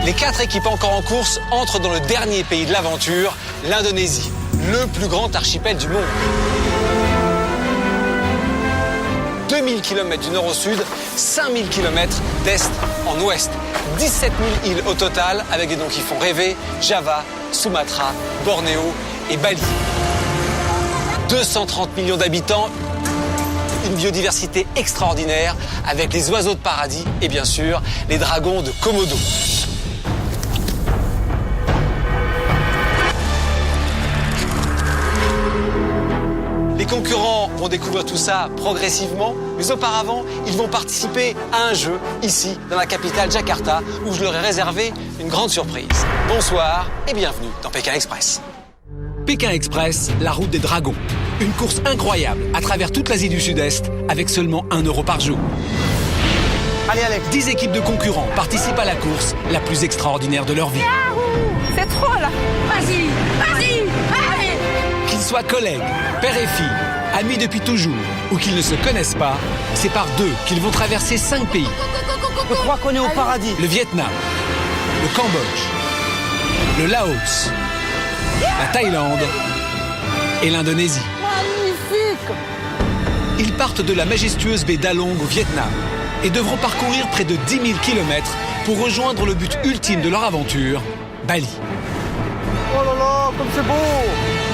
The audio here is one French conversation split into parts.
Les 4 équipes encore en course entrent dans le dernier pays de l'aventure, l'Indonésie, le plus grand archipel du monde. 2000 km du nord au sud, 5000 km d'est en ouest. 17 000 îles au total, avec des noms qui font rêver, Java, Sumatra, Bornéo et Bali. 230 millions d'habitants, une biodiversité extraordinaire, avec les oiseaux de paradis et bien sûr, les dragons de Komodo. Les concurrents vont découvrir tout ça progressivement, mais auparavant, ils vont participer à un jeu, ici, dans la capitale Jakarta, où je leur ai réservé une grande surprise. Bonsoir et bienvenue dans Pékin Express. Pékin Express, la route des dragons. Une course incroyable à travers toute l'Asie du Sud-Est, avec seulement 1 € par jour. Allez, Alex. 10 équipes de concurrents participent à la course la plus extraordinaire de leur vie. C'est trop là. Vas-y, vas-y, allez. Qu'ils soient collègues, père et fille, amis depuis toujours, ou qu'ils ne se connaissent pas, c'est par deux qu'ils vont traverser 5 pays. Je crois qu'on est au paradis. Le Vietnam, le Cambodge, le Laos, la Thaïlande et l'Indonésie. Magnifique. Ils partent de la majestueuse baie d'Along au Vietnam et devront parcourir près de 10 000 km pour rejoindre le but ultime de leur aventure, Bali. Oh là là, comme c'est beau.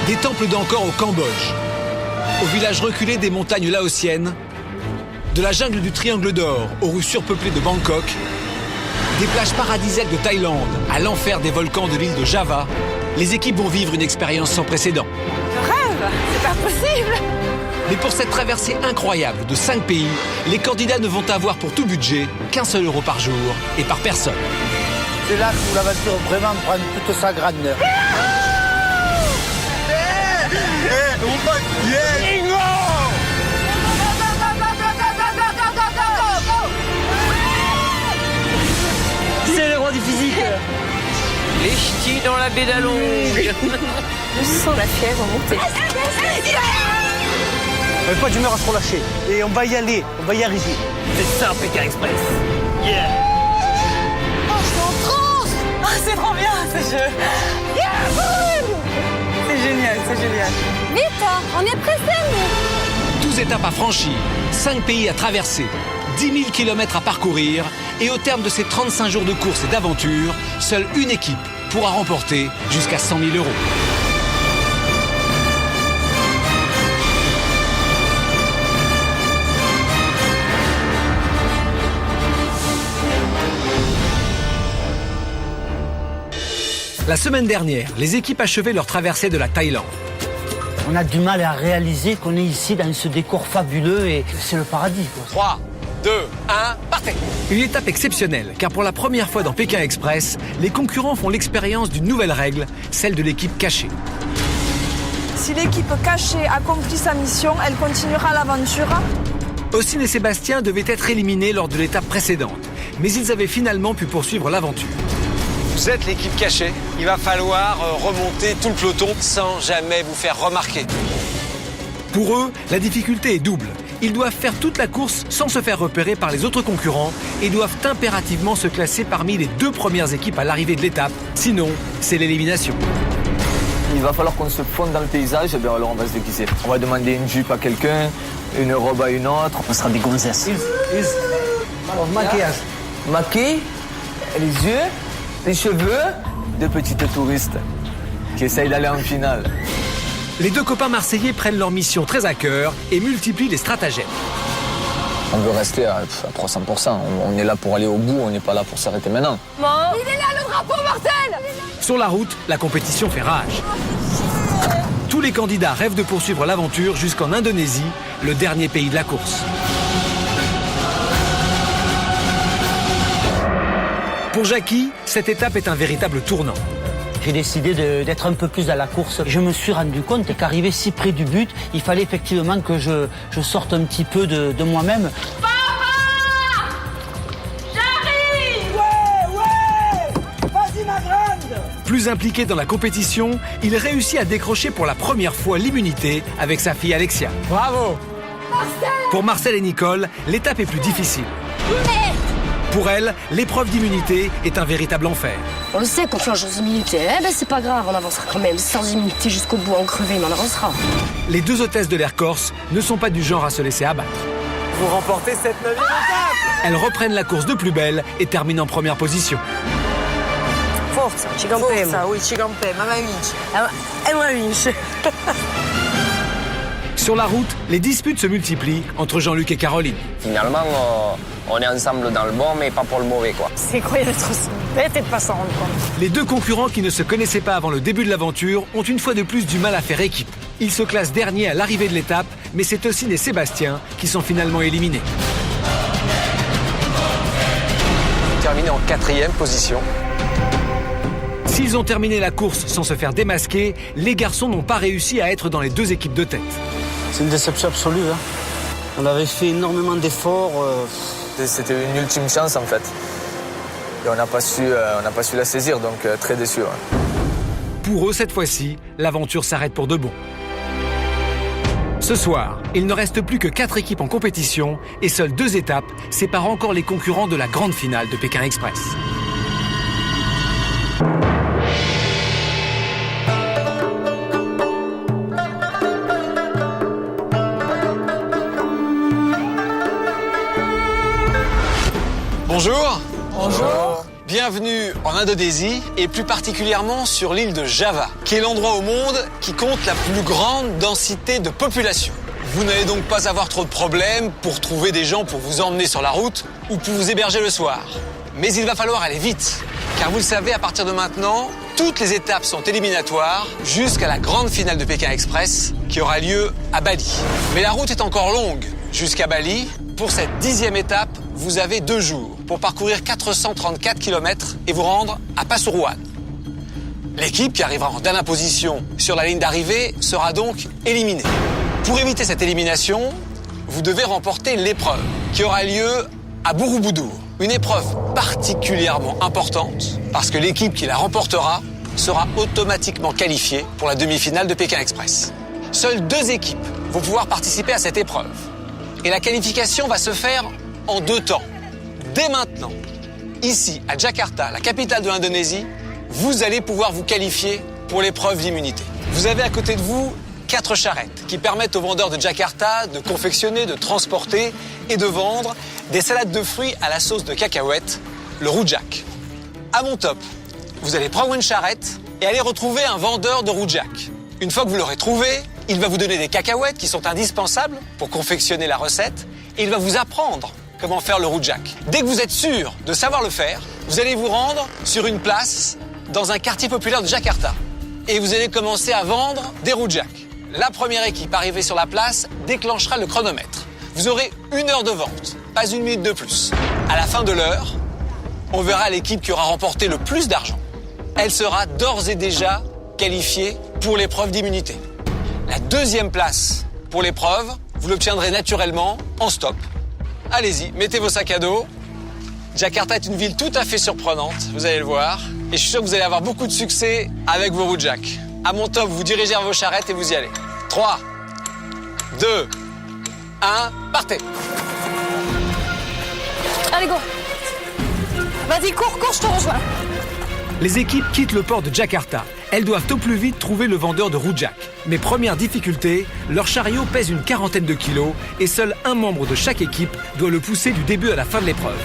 Des temples d'Angkor au Cambodge, au village reculé des montagnes laotiennes, de la jungle du Triangle d'Or aux rues surpeuplées de Bangkok, des plages paradisiaques de Thaïlande à l'enfer des volcans de l'île de Java, les équipes vont vivre une expérience sans précédent. Je rêve, c'est pas possible. Mais pour cette traversée incroyable de 5 pays, les candidats ne vont avoir pour tout budget qu'1 seul € par jour et par personne. C'est là où l'aventure vraiment prend toute sa grandeur. C'est le roi du physique. Les ch'tis dans la baie d'Along. Je sens la fièvre monter. On n'a pas d'humeur à se relâcher. Et on va y aller, on va y arriver. C'est ça, Pékin Express. Yeah. Oh, je suis en transe. Ah, c'est trop bien ce jeu. C'est génial, c'est génial. Vite, hein, on est pressés, nous. 12 étapes à franchir, 5 pays à traverser, 10 000 km à parcourir, et au terme de ces 35 jours de course et d'aventure, seule une équipe pourra remporter jusqu'à 100 000 €. La semaine dernière, les équipes achevaient leur traversée de la Thaïlande. On a du mal à réaliser qu'on est ici dans ce décor fabuleux et c'est le paradis, quoi. 3, 2, 1, partez! Une étape exceptionnelle, car pour la première fois dans Pékin Express, les concurrents font l'expérience d'une nouvelle règle, celle de l'équipe cachée. Si l'équipe cachée accomplit sa mission, elle continuera l'aventure. Austin et Sébastien devaient être éliminés lors de l'étape précédente, mais ils avaient finalement pu poursuivre l'aventure. Vous êtes l'équipe cachée, il va falloir remonter tout le peloton sans jamais vous faire remarquer. Pour eux, la difficulté est double. Ils doivent faire toute la course sans se faire repérer par les autres concurrents et doivent impérativement se classer parmi les 2 premières équipes à l'arrivée de l'étape. Sinon, c'est l'élimination. Il va falloir qu'on se fonde dans le paysage, et bien alors on va se déguiser. On va demander une jupe à quelqu'un, une robe à une autre. On sera des gonzesses. Maquillage. Maquille, les yeux, les cheveux de petites touristes qui essayent d'aller en finale. Les 2 copains marseillais prennent leur mission très à cœur et multiplient les stratagèmes. On veut rester à 300%. On est là pour aller au bout, on n'est pas là pour s'arrêter maintenant. Bon. Il est là, le drapeau mortel. Sur la route, la compétition fait rage. Tous les candidats rêvent de poursuivre l'aventure jusqu'en Indonésie, le dernier pays de la course. Pour Jackie, cette étape est un véritable tournant. J'ai décidé d'être un peu plus dans la course. Je me suis rendu compte qu'arriver si près du but, il fallait effectivement que je sorte un petit peu de moi-même. Papa! J'arrive! Ouais! Vas-y, ma grande! Plus impliqué dans la compétition, il réussit à décrocher pour la première fois l'immunité avec sa fille Alexia. Bravo! Marcel! Pour Marcel et Nicole, l'étape est plus difficile. Mais... Pour elle, l'épreuve d'immunité est un véritable enfer. On le sait qu'on change aux immunités. Eh ben c'est pas grave, on avancera quand même. Sans immunité jusqu'au bout, en crevé, mais on avancera. Les deux hôtesses de l'Air Corse ne sont pas du genre à se laisser abattre. Vous remportez cette 9e étape. Elles reprennent la course de plus belle et terminent en première position. Forza, ci campiamo. Forza, oui, ci campiamo, ma vince. E ma vince. Sur la route, les disputes se multiplient entre Jean-Luc et Caroline. Finalement, on est ensemble dans le bon, mais pas pour le mauvais, quoi. C'est incroyable d'être aussi bête et de pas s'en rendre compte. Les deux concurrents qui ne se connaissaient pas avant le début de l'aventure ont une fois de plus du mal à faire équipe. Ils se classent derniers à l'arrivée de l'étape, mais c'est Tocine et Sébastien qui sont finalement éliminés. Terminé en 4e position. S'ils ont terminé la course sans se faire démasquer, les garçons n'ont pas réussi à être dans les deux équipes de tête. C'est une déception absolue. Hein. On avait fait énormément d'efforts. C'était une ultime chance en fait. Et on n'a pas su la saisir, donc très déçu. Ouais. Pour eux, cette fois-ci, l'aventure s'arrête pour de bon. Ce soir, il ne reste plus que 4 équipes en compétition et seules 2 étapes séparent encore les concurrents de la grande finale de Pékin Express. Bonjour. Bonjour. Bienvenue en Indonésie et plus particulièrement sur l'île de Java, qui est l'endroit au monde qui compte la plus grande densité de population. Vous n'allez donc pas avoir trop de problèmes pour trouver des gens pour vous emmener sur la route ou pour vous héberger le soir. Mais il va falloir aller vite, car vous le savez, à partir de maintenant, toutes les étapes sont éliminatoires jusqu'à la grande finale de Pékin Express qui aura lieu à Bali. Mais la route est encore longue jusqu'à Bali. Pour cette 10e étape, vous avez 2 jours pour parcourir 434 km et vous rendre à Pasuruan. L'équipe qui arrivera en dernière position sur la ligne d'arrivée sera donc éliminée. Pour éviter cette élimination, vous devez remporter l'épreuve qui aura lieu à Borobudur. Une épreuve particulièrement importante parce que l'équipe qui la remportera sera automatiquement qualifiée pour la demi-finale de Pékin Express. Seules 2 équipes vont pouvoir participer à cette épreuve. Et la qualification va se faire en 2 temps. Dès maintenant, ici à Jakarta, la capitale de l'Indonésie, vous allez pouvoir vous qualifier pour l'épreuve d'immunité. Vous avez à côté de vous 4 charrettes qui permettent aux vendeurs de Jakarta de confectionner, de transporter et de vendre des salades de fruits à la sauce de cacahuète, le rujak. À mon top, vous allez prendre une charrette et aller retrouver un vendeur de rujak. Une fois que vous l'aurez trouvé, il va vous donner des cacahuètes qui sont indispensables pour confectionner la recette et il va vous apprendre comment faire le rujak. Dès que vous êtes sûr de savoir le faire, vous allez vous rendre sur une place dans un quartier populaire de Jakarta et vous allez commencer à vendre des rujak. La première équipe arrivée sur la place déclenchera le chronomètre. Vous aurez 1 heure de vente, pas 1 minute de plus. À la fin de l'heure, on verra l'équipe qui aura remporté le plus d'argent. Elle sera d'ores et déjà qualifiée pour l'épreuve d'immunité. La 2e place pour l'épreuve, vous l'obtiendrez naturellement en stop. Allez-y, mettez vos sacs à dos. Jakarta est une ville tout à fait surprenante, vous allez le voir. Et je suis sûr que vous allez avoir beaucoup de succès avec vos rujak. À mon top, vous dirigez vers vos charrettes et vous y allez. 3, 2, 1, partez. Allez, go. Vas-y, cours, je te rejoins. Les équipes quittent le port de Jakarta. Elles doivent au plus vite trouver le vendeur de rujak. Mais première difficulté, leur chariot pèse une 40aine de kilos et seul un membre de chaque équipe doit le pousser du début à la fin de l'épreuve.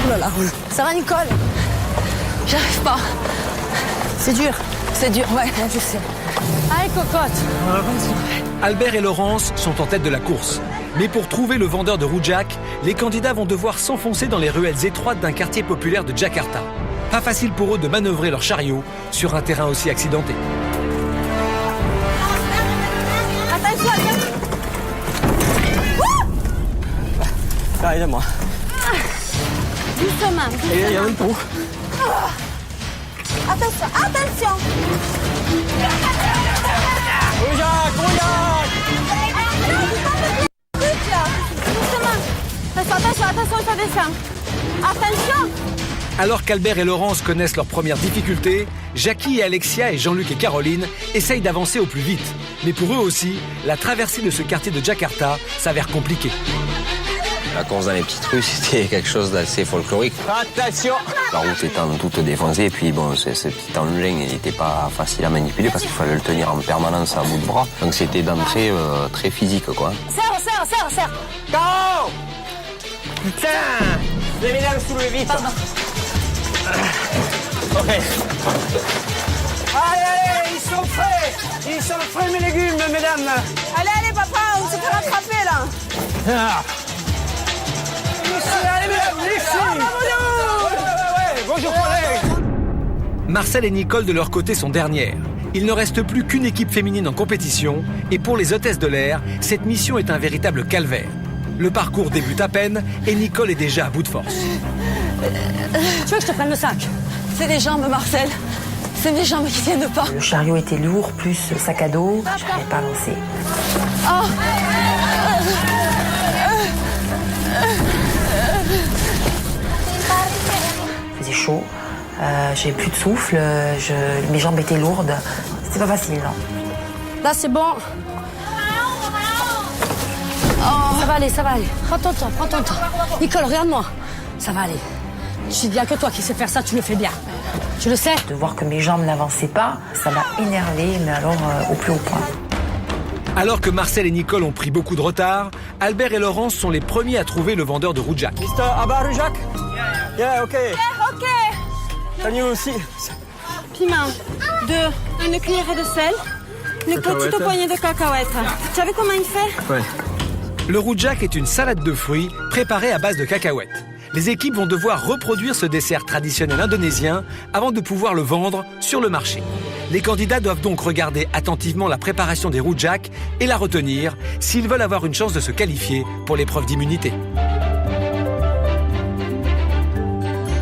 Oh là là. Ça va, Nicole? J'arrive pas. C'est dur, ouais, je sais. Allez, cocotte. Albert et Laurence sont en tête de la course. Mais pour trouver le vendeur de rujak, les candidats vont devoir s'enfoncer dans les ruelles étroites d'un quartier populaire de Jakarta. Pas facile pour eux de manœuvrer leur chariot sur un terrain aussi accidenté. Attention, Aide-moi. Doucement. Il y a un trou. Attention. Doucement. Attention, il faut descendre. Attention. Alors qu'Albert et Laurence connaissent leurs premières difficultés, Jackie et Alexia et Jean-Luc et Caroline essayent d'avancer au plus vite. Mais pour eux aussi, la traversée de ce quartier de Jakarta s'avère compliquée. La course dans les petites rues, c'était quelque chose d'assez folklorique. Attention! La route étant toute défoncée, et puis bon, ce petit engin n'était pas facile à manipuler parce qu'il fallait le tenir en permanence à bout de bras. Donc c'était d'entrée très physique, quoi. Serre. Caro! Putain! Les mesdames, soulevez vite! Ok. Allez, ils sont frais mes légumes, mesdames! Allez, papa, on se fait rattraper là. Ah. Allez, mesdames, ici! Bonjour, collègues! Marcel et Nicole, de leur côté, sont dernières. Il ne reste plus qu'une équipe féminine en compétition, et pour les hôtesses de l'air, cette mission est un véritable calvaire. Le parcours débute à peine, et Nicole est déjà à bout de force. Tu veux que je te prenne le sac? C'est les jambes, Marcel. C'est mes jambes qui tiennent pas. Le chariot était lourd, plus le sac à dos. J'arrivais pas à avancer. Il faisait chaud. J'avais plus de souffle. Mes jambes étaient lourdes. C'était pas facile, non. Là, c'est bon. Ça va aller. Prends ton temps. Nicole, regarde-moi. Ça va aller. Il n'y a que toi qui sais faire ça, tu le fais bien. Tu le sais? De voir que mes jambes n'avançaient pas, ça m'a énervée, mais alors au plus haut point. Alors que Marcel et Nicole ont pris beaucoup de retard, Albert et Laurence sont les premiers à trouver le vendeur de Rujak. Mr. Abba Rujak? Yeah, ok. Ok. Can you see? Piment, 2, une cuillerée de sel, une petite poignée de cacahuètes. Tu savais comment il fait? Ouais. Le Rujak est une salade de fruits préparée à base de cacahuètes. Les équipes vont devoir reproduire ce dessert traditionnel indonésien avant de pouvoir le vendre sur le marché. Les candidats doivent donc regarder attentivement la préparation des Rujak et la retenir s'ils veulent avoir une chance de se qualifier pour l'épreuve d'immunité.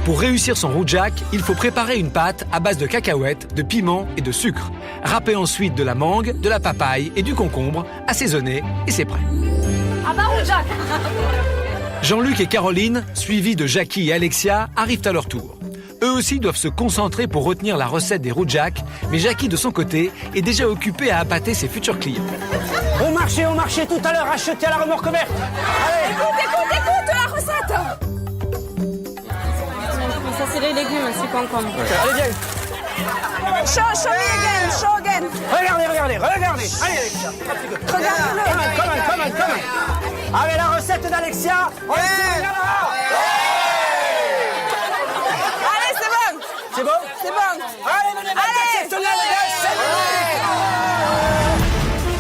Pour réussir son Rujak, il faut préparer une pâte à base de cacahuètes, de piment et de sucre. Râper ensuite de la mangue, de la papaye et du concombre, assaisonner et c'est prêt. Rujak. Jean-Luc et Caroline, suivis de Jackie et Alexia, arrivent à leur tour. Eux aussi doivent se concentrer pour retenir la recette des Rujak, mais Jackie, de son côté, est déjà occupé à appâter ses futurs clients. Au marché tout à l'heure, acheté à la remorque verte. Allez. Écoute la recette. Ça, c'est les légumes, c'est concombre. Allez, viens. Show again. Regardez. Allez, Alexia. Regarde-le. Comment. Avec la recette d'Alexia, on est Allez, c'est bon. C'est bon? C'est bon. Allez.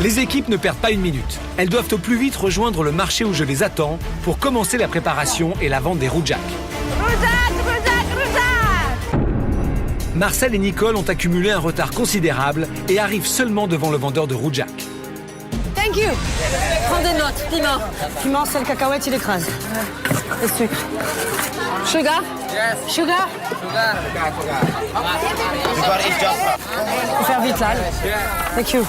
Les équipes ne perdent pas une minute. Elles doivent au plus vite rejoindre le marché où je les attends pour commencer la préparation et la vente des Rujak. Rujak. Marcel et Nicole ont accumulé un retard considérable et arrivent seulement devant le vendeur de Rujak. Thank you. Prends des notes. Piment, sel, cacahuète, il écrase. Et sucre. Sugar? Yes. Sugar? Faut faire vite là. Thank you.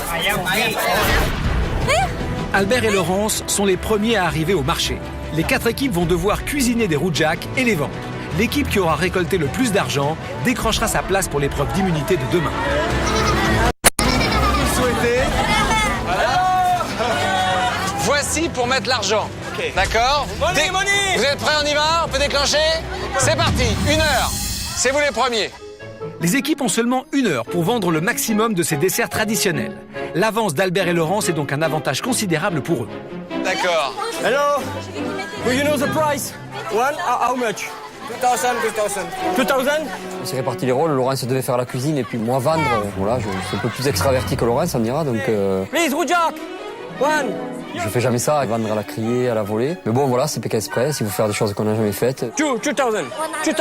Albert et Laurence sont les premiers à arriver au marché. Les 4 équipes vont devoir cuisiner des Rujak et les vendre. L'équipe qui aura récolté le plus d'argent décrochera sa place pour l'épreuve d'immunité de demain. Voici pour mettre l'argent. Okay. D'accord? Vous êtes prêts, on y va? On peut déclencher? C'est parti, 1 heure. C'est vous les premiers. Les équipes ont seulement 1 heure pour vendre le maximum de ces desserts traditionnels. L'avance d'Albert et Laurence est donc un avantage considérable pour eux. D'accord. Hello. Do you know the price? One, how much? 2000. On s'est réparti les rôles, Laurence devait faire la cuisine et puis moi vendre. Voilà, je suis un peu plus extraverti que Laurence, on dira, donc... Please, Rujak! One! Je fais jamais ça, vendre à la criée, à la volée. Mais bon, voilà, c'est PK Express, il faut faire des choses qu'on n'a jamais faites. 2000. 2000, the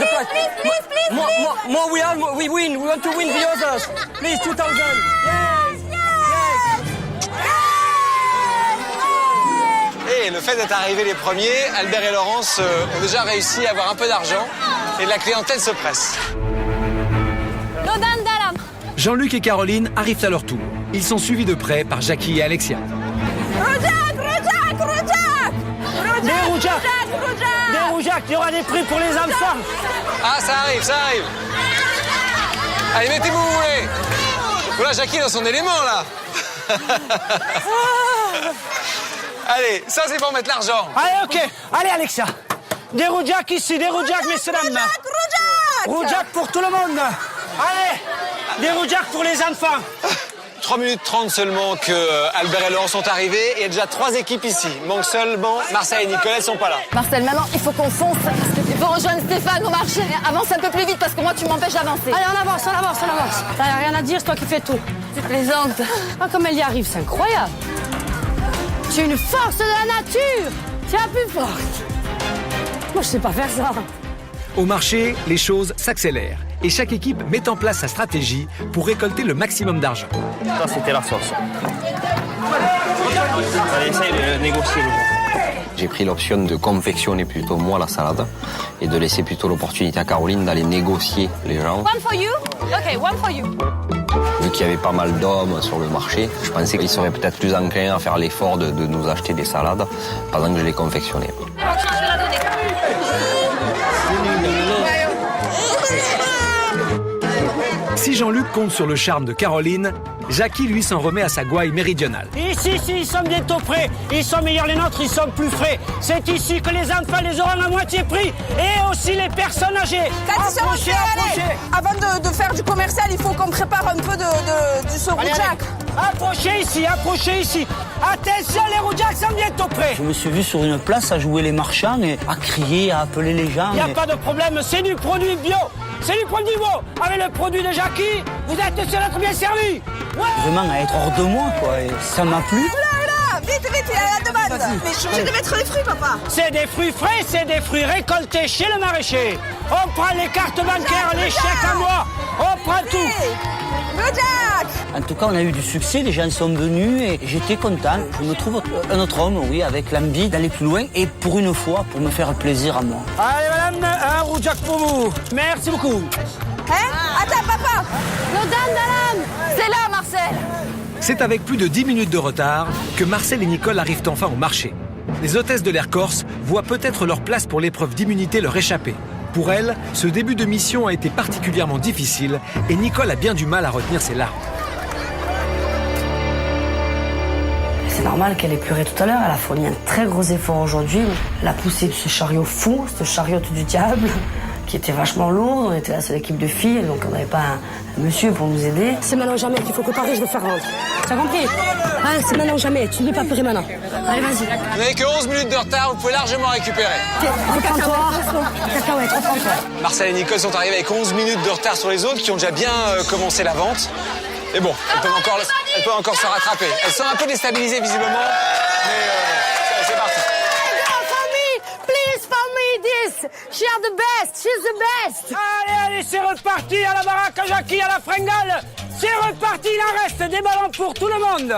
price. More we win, we want to win the others. Please, 2000. Et le fait d'être arrivés les premiers, Albert et Laurence ont déjà réussi à avoir un peu d'argent et la clientèle se presse. Jean-Luc et Caroline arrivent à leur tour. Ils sont suivis de près par Jackie et Alexia. Des Rujak! Rougeac, il y aura des prix pour les enfants. Ah, ça arrive, ça arrive. Allez, mettez-vous où vous voulez. Voilà, Jackie est dans son élément, là. Allez, ça, c'est pour mettre l'argent. Allez, OK. Allez, Alexia. Des Rougeac ici, des Rougeac, messieurs, dames. Rougeac pour tout le monde. Allez, des Rougeac pour les enfants. 3 minutes 30 seulement que Albert et Laurent sont arrivés. Il y a déjà 3 équipes ici. Il manque seulement Marcel et Nicole, elles sont pas là. Marcel, maintenant, il faut qu'on fonce. Il faut rejoindre Stéphane au marché. Avance un peu plus vite parce que moi, tu m'empêches d'avancer. Allez, on avance, on avance, on avance. T'as rien à dire, c'est toi qui fais tout. Tu plaisantes. Ah, comme elle y arrive, c'est incroyable. Tu es une force de la nature. Tu es la plus forte. Moi, je sais pas faire ça. Au marché, les choses s'accélèrent. Et chaque équipe met en place sa stratégie pour récolter le maximum d'argent. Ça, c'était la sauce. Allez, essaye de négocier. J'ai pris l'option de confectionner plutôt moi la salade et de laisser plutôt l'opportunité à Caroline d'aller négocier les gens. One for you. OK, one for you. Vu qu'il y avait pas mal d'hommes sur le marché, je pensais qu'ils seraient peut-être plus enclins à faire l'effort de nous acheter des salades pendant que je les confectionnais. Si Jean-Luc compte sur le charme de Caroline, Jackie, lui, s'en remet à sa gouaille méridionale. Ici, ils sont bientôt prêts. Ils sont meilleurs les nôtres, ils sont plus frais. C'est ici que les enfants les auront à moitié prix. Et aussi les personnes âgées. Approchez. Avant de faire du commercial, il faut qu'on prépare un peu du saut Rougeac. Approchez ici. Attention, les Rougeac sont bientôt prêts. Je me suis vu sur une place à jouer les marchands et à crier, à appeler les gens. Il n'y a pas de problème, c'est du produit bio. C'est du produit bio. Avec le produit de Jackie, vous êtes sûr d'être bien servi. Ouais. Vraiment à être hors de moi, quoi. Et ça m'a plu. Oula, vite, il y a la demande. Mais je suis obligée de mettre les fruits, papa. C'est des fruits frais, c'est des fruits récoltés chez le maraîcher. On prend les cartes bancaires, les chèques à moi. On prend tout. Rougeac. En tout cas, on a eu du succès, les gens sont venus et j'étais content. Je me trouve un autre homme, oui, avec l'envie d'aller plus loin et pour une fois, pour me faire plaisir à moi. Allez, madame, un Rougeac pour vous. Merci beaucoup. Attends, papa. C'est là, Marcel. C'est avec plus de 10 minutes de retard que Marcel et Nicole arrivent enfin au marché. Les hôtesses de l'Air Corse voient peut-être leur place pour l'épreuve d'immunité leur échapper. Pour elles, ce début de mission a été particulièrement difficile et Nicole a bien du mal à retenir ses larmes. C'est normal qu'elle ait pleuré tout à l'heure. Elle a fourni un très gros effort aujourd'hui. Elle a poussé ce chariot fou, ce chariot du diable, qui était vachement lourd. On était la seule équipe de filles, donc on n'avait pas un monsieur pour nous aider. C'est maintenant ou jamais qu'il faut préparer, je veux faire rendre. T'as compris? Ah, c'est maintenant ou jamais, tu ne peux pas pleurer maintenant. Allez, vas-y. Vous n'avez que 11 minutes de retard, vous pouvez largement récupérer. Reprends-toi. Cacahuète, reprends-toi. Marcel et Nicole sont arrivés avec 11 minutes de retard sur les autres qui ont déjà bien commencé la vente. Mais bon, elles peuvent encore se rattraper. Elles sont un peu déstabilisées visiblement, mais c'est parti. Please for me this. She's the best. She's the best. Allez, c'est reparti à la baraque à Jackie, à la fringale. C'est reparti, il en reste des ballons pour tout le monde.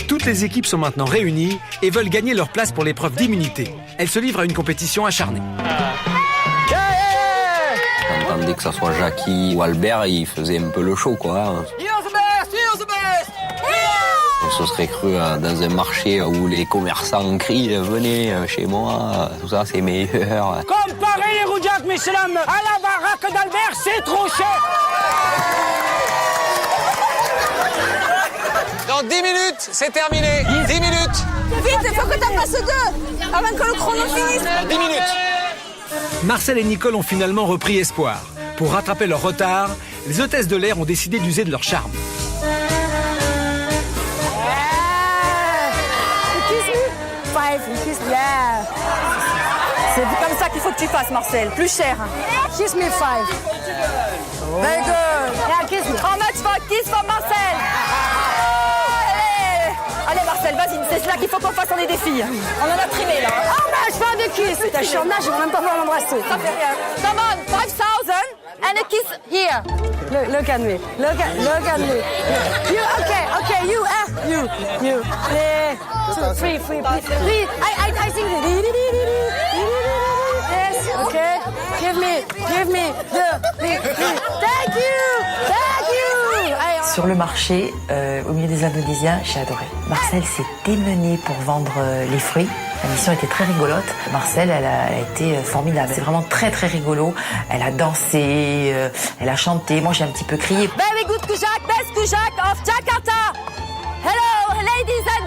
Toutes les équipes sont maintenant réunies et veulent gagner leur place pour l'épreuve d'immunité. Elles se livrent à une compétition acharnée. Dès que ça soit Jackie ou Albert, ils faisaient un peu le show, quoi. On se serait cru dans un marché où les commerçants crient « Venez chez moi, tout ça c'est meilleur ». Comparez les Rougeac, messieurs dames, à la baraque d'Albert, c'est trop cher. Dans 10 minutes, c'est terminé. 10 minutes. Vite, il faut que t'en passes 2 avant que le chrono finisse. Dans 10 minutes. Marcel et Nicole ont finalement repris espoir. Pour rattraper leur retard, les hôtesses de l'air ont décidé d'user de leur charme. C'est comme ça qu'il faut que tu fasses, Marcel. Plus cher. Kiss me 5. Very good. Yeah, kiss me. How much for kiss for Marcel? Allez, Marcel, vas-y. C'est là qu'il faut qu'on fasse, on est des filles. On en a trimé, là. Oh, mais je fais de kiss. Putain, je suis en nage, je vais même pas pouvoir m'embrasser. Ça fait rien. Come on, 5,000 and a kiss here. Look at me. Look at me. You, okay, you. 3, 3, please. I think yes, okay. Give me the. Thank you. Sur le marché, au milieu des Indonésiens, j'ai adoré. Marcel s'est démené pour vendre les fruits. La mission était très rigolote. Marcel, elle a été formidable. C'est vraiment très très rigolo. Elle a dansé, elle a chanté. Moi, j'ai un petit peu crié. Very good Kujak, best Kujak of Jakarta. Hello, ladies and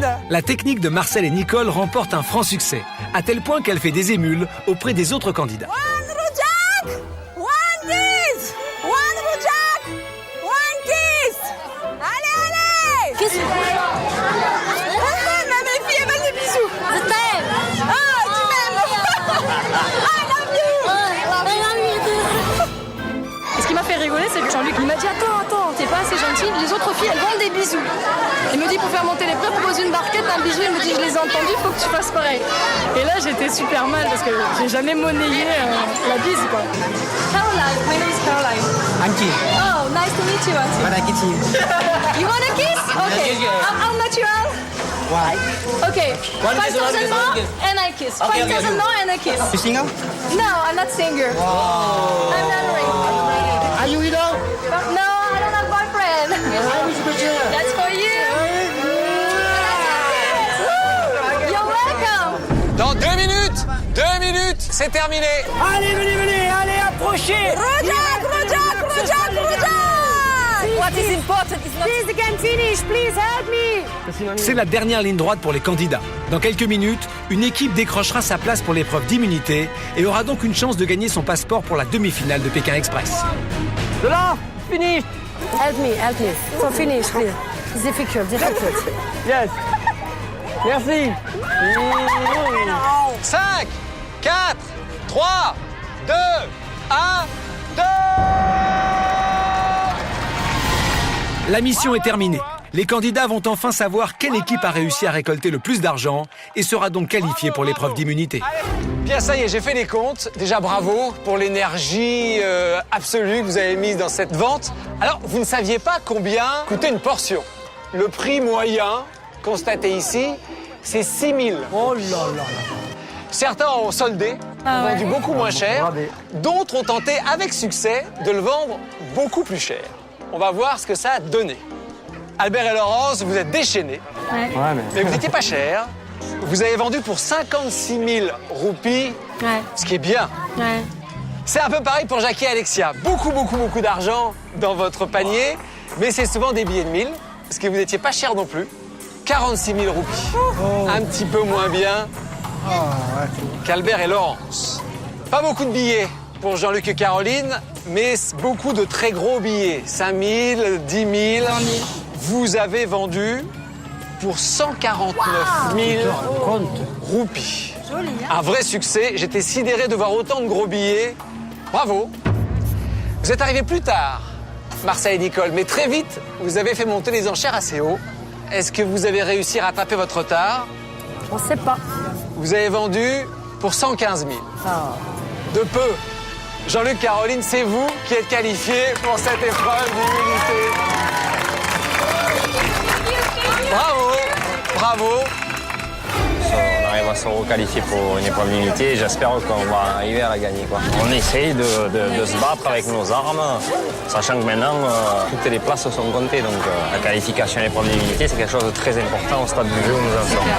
gentlemen. La technique de Marcel et Nicole remporte un franc succès, à tel point qu'elle fait des émules auprès des autres candidats. One Rujak, one kiss. One Rujak, one kiss. Allez, allez. Qu'est-ce que mes filles, elles veulent des bisous. Je t'aime. Ah, tu m'aimes. I love you. Et ce qui m'a fait rigoler, c'est que Jean-Luc il m'a dit attends, t'es pas assez gentil, les autres filles elles vendent des bisous. Il me dit pour faire monter les prix, propose une barquette, un bisou, il me dit je les ai entendus, faut que tu fasses pareil. Et là j'étais super mal parce que j'ai jamais monnayé la bise quoi. Caroline, my name is Caroline. Anki. Oh, nice to meet you Auntie. Voilà, Kitty. You want a kiss? Okay. How natural? Why? Okay. 5,000 more and I kiss. 5,000 more and I kiss. You singer? No, I'm not singer. I'm not married. Are you widow? No, I don't have boyfriend. That's for you. You're welcome. Dans 2 minutes, c'est terminé. Allez, venez, allez, approchez. Rujak. What is important is not... Please, again, finish. Please help me. C'est la dernière ligne droite pour les candidats. Dans quelques minutes, une équipe décrochera sa place pour l'épreuve d'immunité et aura donc une chance de gagner son passeport pour la demi-finale de Pékin Express. De là, finish. Help me. So finish, please. It's difficult. Yes. Merci. 5, 4, 3, 2, 1, 2. La mission est terminée. Les candidats vont enfin savoir quelle équipe a réussi à récolter le plus d'argent et sera donc qualifiée pour l'épreuve d'immunité. Bien, ça y est, j'ai fait les comptes. Déjà, bravo pour l'énergie absolue que vous avez mise dans cette vente. Alors, vous ne saviez pas combien coûtait une portion. Le prix moyen constaté ici, c'est 6 000. Oh là là. Certains ont soldé, ont vendu beaucoup moins cher. D'autres ont tenté avec succès de le vendre beaucoup plus cher. On va voir ce que ça a donné. Albert et Laurence, vous êtes déchaînés, mais vous n'étiez pas cher. Vous avez vendu pour 56 000 roupies, ce qui est bien. C'est un peu pareil pour Jackie et Alexia. Beaucoup d'argent dans votre panier, mais c'est souvent des billets de 1000, parce que vous n'étiez pas cher non plus. 46 000 roupies. Un petit peu moins bien qu'Albert et Laurence. Pas beaucoup de billets pour Jean-Luc et Caroline, mais beaucoup de très gros billets. 5 000, 10 000. Vous avez vendu pour 149 000 roupies. Un vrai succès. J'étais sidéré de voir autant de gros billets. Bravo. Vous êtes arrivés plus tard, Marcel et Nicole, mais très vite, vous avez fait monter les enchères assez haut. Est-ce que vous avez réussi à rattraper votre retard? On sait pas. Vous avez vendu pour 115 000. De peu. Jean-Luc, Caroline, c'est vous qui êtes qualifiés pour cette épreuve d'immunité. Bravo. On arrive à se requalifier pour une épreuve d'immunité et j'espère qu'on va arriver à la gagner, quoi. On essaye de se battre avec nos armes, sachant que maintenant, toutes les places sont comptées. Donc la qualification à l'épreuve d'immunité, c'est quelque chose de très important au stade du jeu où nous en sommes.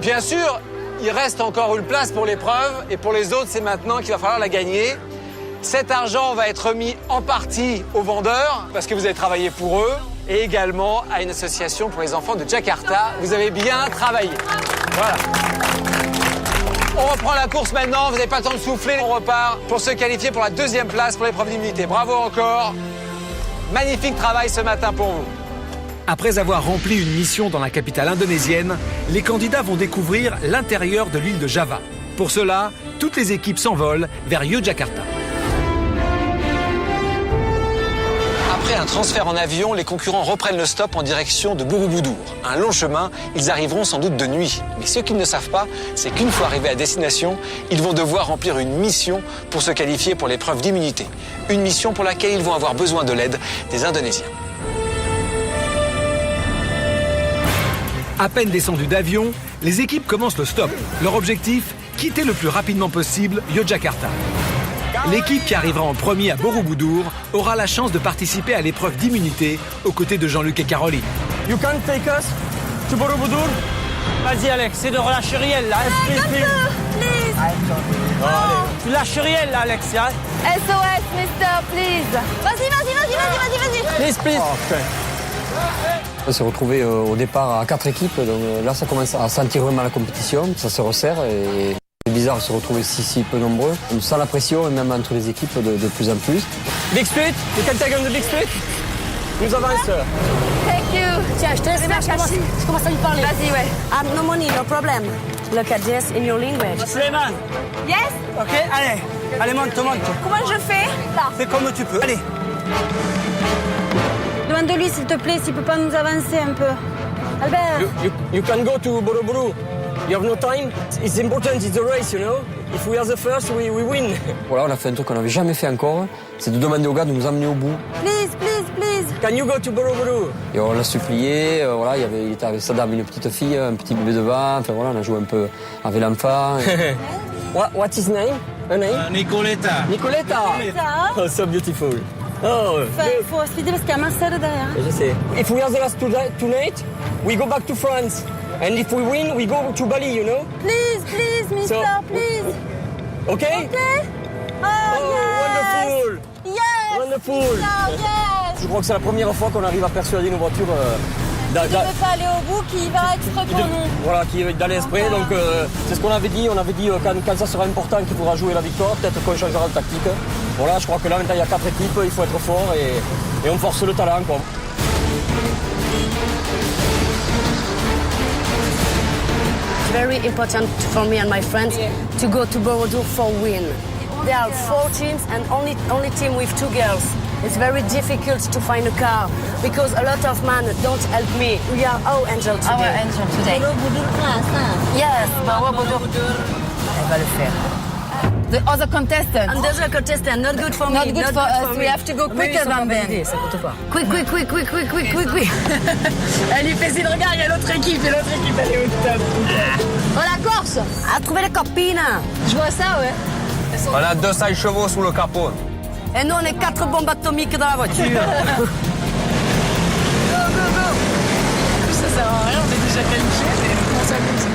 Bien sûr, il reste encore une place pour l'épreuve et pour les autres, c'est maintenant qu'il va falloir la gagner. Cet argent va être remis en partie aux vendeurs parce que vous avez travaillé pour eux et également à une association pour les enfants de Jakarta. Vous avez bien travaillé. Voilà. On reprend la course maintenant, vous n'avez pas le temps de souffler. On repart pour se qualifier pour la deuxième place pour l'épreuve d'immunité. Bravo encore. Magnifique travail ce matin pour vous. Après avoir rempli une mission dans la capitale indonésienne, les candidats vont découvrir l'intérieur de l'île de Java. Pour cela, toutes les équipes s'envolent vers Yogyakarta. Après un transfert en avion, les concurrents reprennent le stop en direction de Borobudur. Un long chemin, ils arriveront sans doute de nuit. Mais ce qu'ils ne savent pas, c'est qu'une fois arrivés à destination, ils vont devoir remplir une mission pour se qualifier pour l'épreuve d'immunité. Une mission pour laquelle ils vont avoir besoin de l'aide des Indonésiens. À peine descendus d'avion, les équipes commencent le stop. Leur objectif, quitter le plus rapidement possible Yogyakarta. L'équipe qui arrivera en premier à Borobudur aura la chance de participer à l'épreuve d'immunité aux côtés de Jean-Luc et Caroline. You can take us to Borobudur? Vas-y Alex, c'est de relâcher rien là. Please. Tu lâches rien là Alex, hein? SOS, mister, please. Vas-y. Please. On s'est retrouvé au départ à 4 équipes, donc là ça commence à sentir vraiment la compétition, ça se resserre et c'est bizarre de se retrouver si peu nombreux. On sent la pression et même entre les équipes de plus en plus. Big split, you can take on the big split. Nous avance. Thank you. Tiens, je te laisse faire, je commence à lui parler. Vas-y, ouais. No money, no problem. Look at this in your language. Suleiman. Yes. Ok, allez, monte. Comment je fais? Là. Fais comme tu peux, allez. Demande-lui, s'il te plaît, s'il peut pas nous avancer un peu. Albert. You can go to Borobudur. You have no time. It's important, it's a race, you know. If we are the first, we win. Voilà, on a fait un truc qu'on n'avait jamais fait encore, c'est de demander aux gars de nous emmener au bout. Please. Can you go to Borobudur? Et on l'a supplié, voilà, il était avec sa dame, une petite fille, un petit bébé devant, enfin voilà, on a joué un peu avec l'enfant. What is name? Her name? Nicoletta. Ça. Oh, so beautiful. Oh, Faut se fider parce qu'il y a Marcel derrière. je sais. If we are the last tonight, we go back to France. And if we win, we go to Bali, you know? Please, mister, please. Okay? Oh, Wonderful. Yes. Wonderful. Yes. Je crois que c'est la première fois qu'on arrive à persuader nos voitures Il ne veut pas aller au bout, qui va exprès pour nous. Voilà, qui est dans l'esprit. Donc c'est ce qu'on avait dit. On avait dit quand ça sera important qu'il faudra jouer la victoire, peut-être qu'on changera de tactique. Voilà, je crois que là maintenant il y a 4 équipes, il faut être fort et on force le talent, quoi. It's very important for me and my friends to go to Borobudur for win. There are 4 teams and only team with 2 girls. It's very difficult to find a car because a lot of men don't help me. We are our angel today. Our angel today. Yes, Borobudur. Elle va le faire. The other contestant. And the other contestant, not good for me. Not good for us. We have to go quicker than them. Ça compte pas. Quick. Elle lui fait signe, regarde, il y a l'autre équipe et l'autre équipe elle est au top. Oh la Corse. À trouver les copines. Je vois ça, ouais. On a 200 chevaux sous le capot. Et nous, on est 4 bombes atomiques dans la voiture. Ça sert à rien, on est déjà qualifiés, mais on s'amuse.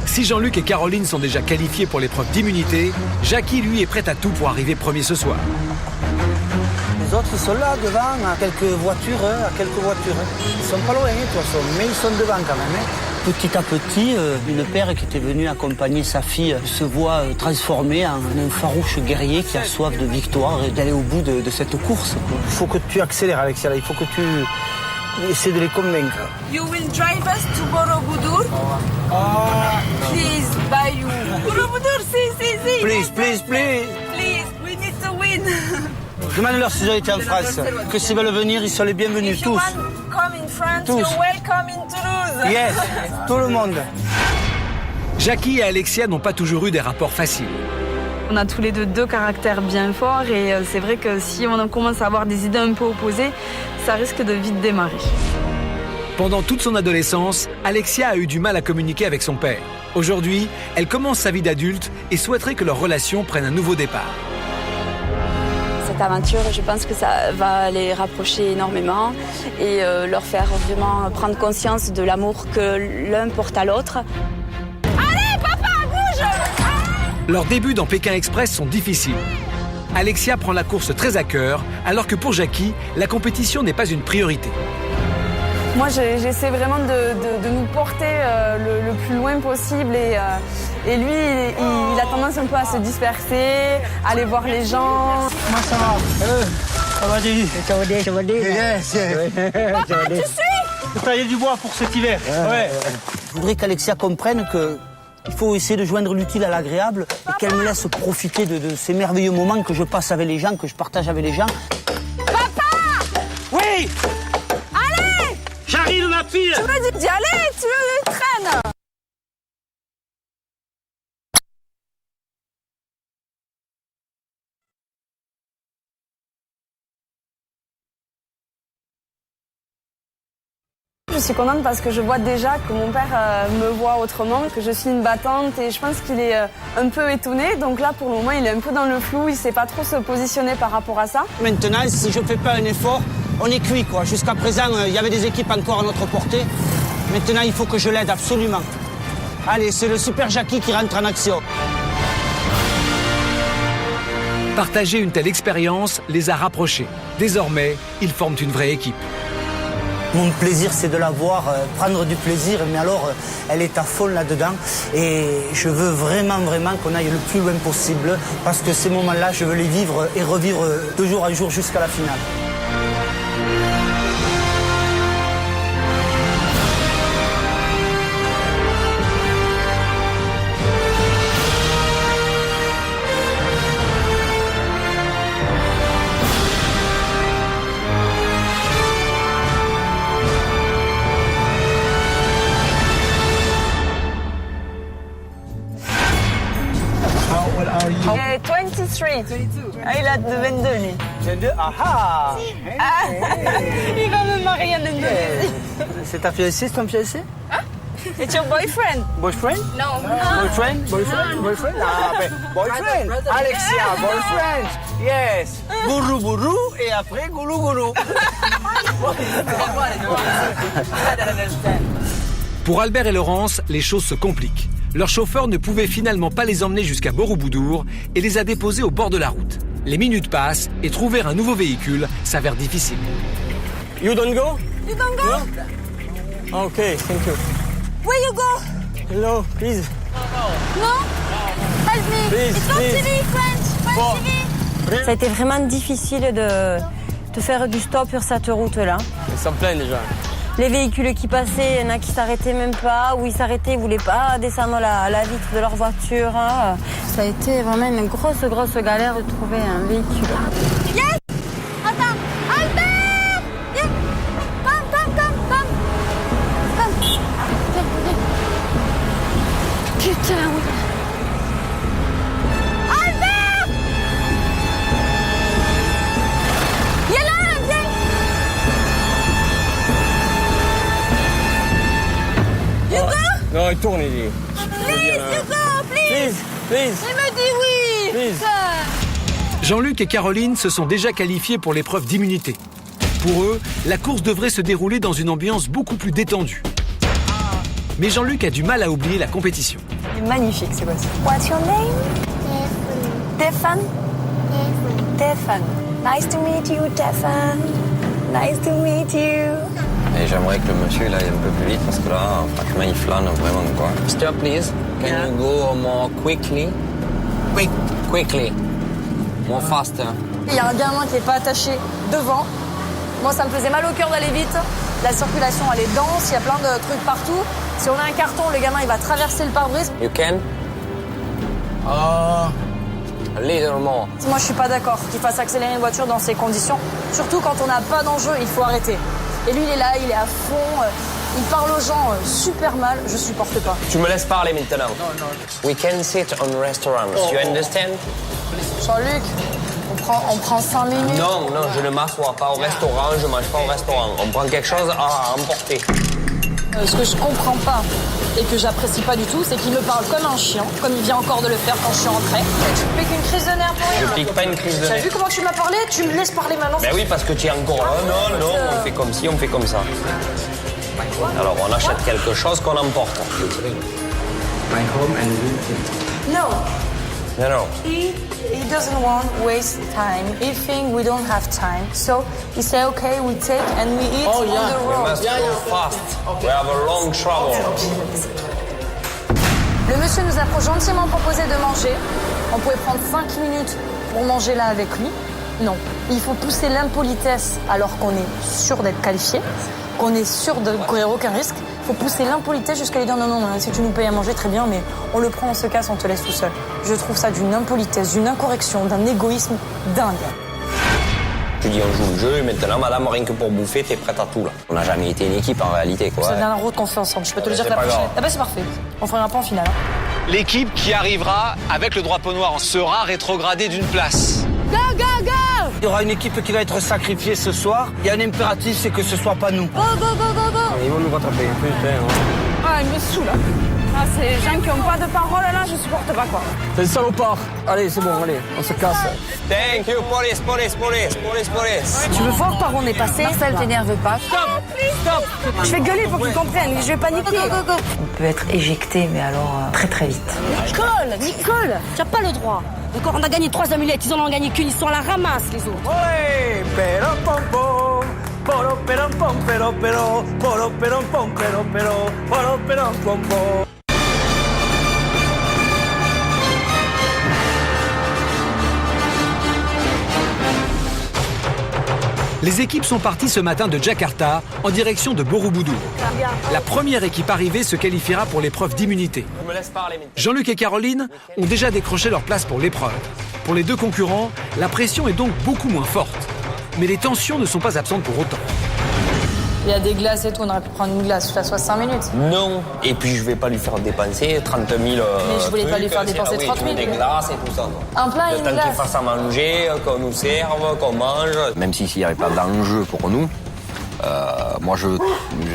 Si Jean-Luc et Caroline sont déjà qualifiés pour l'épreuve d'immunité, Jackie, lui, est prêt à tout pour arriver premier ce soir. Les autres, ils sont là, devant, à quelques voitures. Ils sont pas loin, de toute façon, mais ils sont devant quand même. Petit à petit, une père qui était venue accompagner sa fille se voit transformée en un farouche guerrier qui a soif de victoire et d'aller au bout de cette course. Il faut que tu accélères, Alexia, il faut que tu essaies de les convaincre. You will drive us to Borobudur. Please, Bayou. Borobudur, si. Please. Please, we need to win. Demande-leur s'ils ont été en France. Que s'ils veulent venir, ils sont les bienvenus, If you tous. want to come in France, Tous. you're welcome in Toulouse. Yes, tout le monde. Jackie et Alexia n'ont pas toujours eu des rapports faciles. On a tous les deux caractères bien forts et c'est vrai que si on commence à avoir des idées un peu opposées, ça risque de vite démarrer. Pendant toute son adolescence, Alexia a eu du mal à communiquer avec son père. Aujourd'hui, elle commence sa vie d'adulte et souhaiterait que leur relation prenne un nouveau départ. Cette aventure, je pense que ça va les rapprocher énormément et leur faire vraiment prendre conscience de l'amour que l'un porte à l'autre. Allez, papa, bouge. Leurs débuts dans Pékin Express sont difficiles. Alexia prend la course très à cœur, alors que pour Jackie, la compétition n'est pas une priorité. Moi, j'essaie vraiment de nous porter le plus loin possible et lui, il a tendance un peu à se disperser, à aller voir les gens. Moi, ça va. Ça va dire. Ça va dire. Yes. Papa, tu suis? Je vais tailler du bois pour cet hiver. Ouais. Je voudrais qu'Alexia comprenne qu'il faut essayer de joindre l'utile à l'agréable et qu'elle me laisse profiter de ces merveilleux moments que je passe avec les gens, que je partage avec les gens. Papa! Oui! Allez! J'arrive, ma fille! Tu me dis d'y aller, tu me traînes! suis contente parce que je vois déjà que mon père me voit autrement, que je suis une battante et je pense qu'il est un peu étonné. Donc là, pour le moment, il est un peu dans le flou, il sait pas trop se positionner par rapport à ça. Maintenant, si je fais pas un effort, on est cuit, quoi. Jusqu'à présent, il y avait des équipes encore à notre portée. Maintenant, il faut que je l'aide absolument. Allez, c'est le Super Jackie qui rentre en action. Partager une telle expérience les a rapprochés. Désormais, ils forment une vraie équipe. Mon plaisir, c'est de la voir prendre du plaisir, mais alors, elle est à fond là-dedans. Et je veux vraiment qu'on aille le plus loin possible, parce que ces moments-là, je veux les vivre et revivre de jour en jour jusqu'à la finale. What are you? 23. Ah, il a de 22, lui. 22, aha! Il va me marier en Indonésie. C'est ta fiancée, c'est ton fiancé? It's your boyfriend? Boyfriend? No. Boyfriend? Boyfriend? Ah, ben, boyfriend! Alexia, boyfriend! Yes! Bourou, bourou, et après, goulou, goulou. Pour Albert et Laurence, les choses se compliquent. Leur chauffeur ne pouvait finalement pas les emmener jusqu'à Borobudur et les a déposés au bord de la route. Les minutes passent et trouver un nouveau véhicule s'avère difficile. You don't go? You don't go? No? Okay, thank you. Where you go? Hello, please. No? Help me. Please, It's not please. TV, French TV. Ça a été vraiment difficile de faire du stop sur cette route-là. Ils sont pleins déjà. Les véhicules qui passaient, il y en a qui s'arrêtaient même pas, ou ils s'arrêtaient, ils voulaient pas descendre la vitre de leur voiture. Hein. Ça a été vraiment une grosse galère de trouver un véhicule. Yes! Attends, Albert! Yes! Come! Putain, oui. Albert! Il est là, viens! You go? Non, il tourne, il dit. Please, you go, please! Please. Il me dit oui! Please. Jean-Luc et Caroline se sont déjà qualifiés pour l'épreuve d'immunité. Pour eux, la course devrait se dérouler dans une ambiance beaucoup plus détendue. Mais Jean-Luc a du mal à oublier la compétition. C'est magnifique, c'est quoi ça? What's your name? Stefan? Stefan. Nice to meet you, Stefan. Nice to meet you. Et j'aimerais que le monsieur il aille un peu plus vite parce que là, franchement, il flâne vraiment quoi. Stop, please. Can you go more quickly? Quickly. More faster. Il y a un gamin qui n'est pas attaché devant. Moi, ça me faisait mal au cœur d'aller vite. La circulation, elle est dense, il y a plein de trucs partout. Si on a un carton, le gamin, il va traverser le pare-brise. You can? A little more. Moi, je suis pas d'accord qu'il fasse accélérer une voiture dans ces conditions. Surtout quand on n'a pas d'enjeu, il faut arrêter. Et lui, il est là, il est à fond. Il parle aux gens super mal. Je supporte pas. Tu me laisses parler maintenant. We can sit on restaurants. You understand? Jean-Luc, on prend 5 minutes. Non, je ne m'assois pas au restaurant, je mange pas au restaurant. On prend quelque chose à emporter. Ce que je comprends pas et que j'apprécie pas du tout, c'est qu'il me parle comme un chien, comme il vient encore de le faire quand je suis rentrée. Tu me piques une crise de nerfs pour rien. Je pique pas une crise de nerfs. T'as vu comment tu m'as parlé? Tu me laisses parler maintenant. Ben oui, parce que tu es encore là. Non, on fait comme ci, on fait comme ça. Alors, on achète quelque chose qu'on emporte. No. Non. He doesn't want to waste time. He think we don't have time. So he say, okay, we take and we eat on the We road. must go fast. We have a long travel. Le monsieur nous a gentiment proposé de manger. On pouvait prendre 5 minutes pour manger là avec lui. Non. Il faut pousser l'impolitesse alors qu'on est sûr d'être qualifié, qu'on est sûr de courir aucun risque. Il faut pousser l'impolitesse jusqu'à lui dire non, si tu nous payes à manger, très bien, mais on le prend, on se casse, on te laisse tout seul. Je trouve ça d'une impolitesse, d'une incorrection, d'un égoïsme dingue. Tu dis on joue le jeu et maintenant, madame, rien que pour bouffer, t'es prête à tout là. On n'a jamais été une équipe en réalité quoi. C'est la dernière route qu'on fait ensemble, je peux te le dire C'est la pas prochaine. grave. Ah bah c'est parfait, on fera un point en finale. L'équipe qui arrivera avec le drapeau noir sera rétrogradée d'une place. Go, go, go! Il y aura une équipe qui va être sacrifiée ce soir. Il y a un impératif, c'est que ce soit pas nous. Go, go, go, go, go. Ils vont nous rattraper. Ah, il me saoule. Ah, c'est les gens qui n'ont pas de parole là, je supporte pas quoi. C'est le salopard. Allez, c'est bon, allez, on se casse. Thank you, police, police, police, police, police. Tu veux voir par où on est passé? Marcel, t'énerve pas. Stop. Je vais gueuler pour qu'ils comprennent, je vais paniquer. On peut être éjecté, mais alors très très vite. Nicole, tu n'as pas le droit. D'accord, on a gagné 3 amulettes, ils en ont gagné qu'une, ils sont à la ramasse les autres. Olé, pero pom pom, poro pero pom pero pero, poro pero pom pero pero, poro pero pom pom. Les équipes sont parties ce matin de Jakarta en direction de Borobudur. La première équipe arrivée se qualifiera pour l'épreuve d'immunité. Jean-Luc et Caroline ont déjà décroché leur place pour l'épreuve. Pour les deux concurrents, la pression est donc beaucoup moins forte. Mais les tensions ne sont pas absentes pour autant. Il y a des glaces et tout, on aurait pu prendre une glace, ça soit 5 minutes. Non, et puis je vais pas lui faire dépenser 30 000. Mais je voulais pas lui faire dépenser 30 000. Des glaces et tout ça. Un plat et une Le temps qu'il glace. fasse à manger, qu'on nous serve, qu'on mange. Même s'il n'y avait pas d'enjeu pour nous, moi je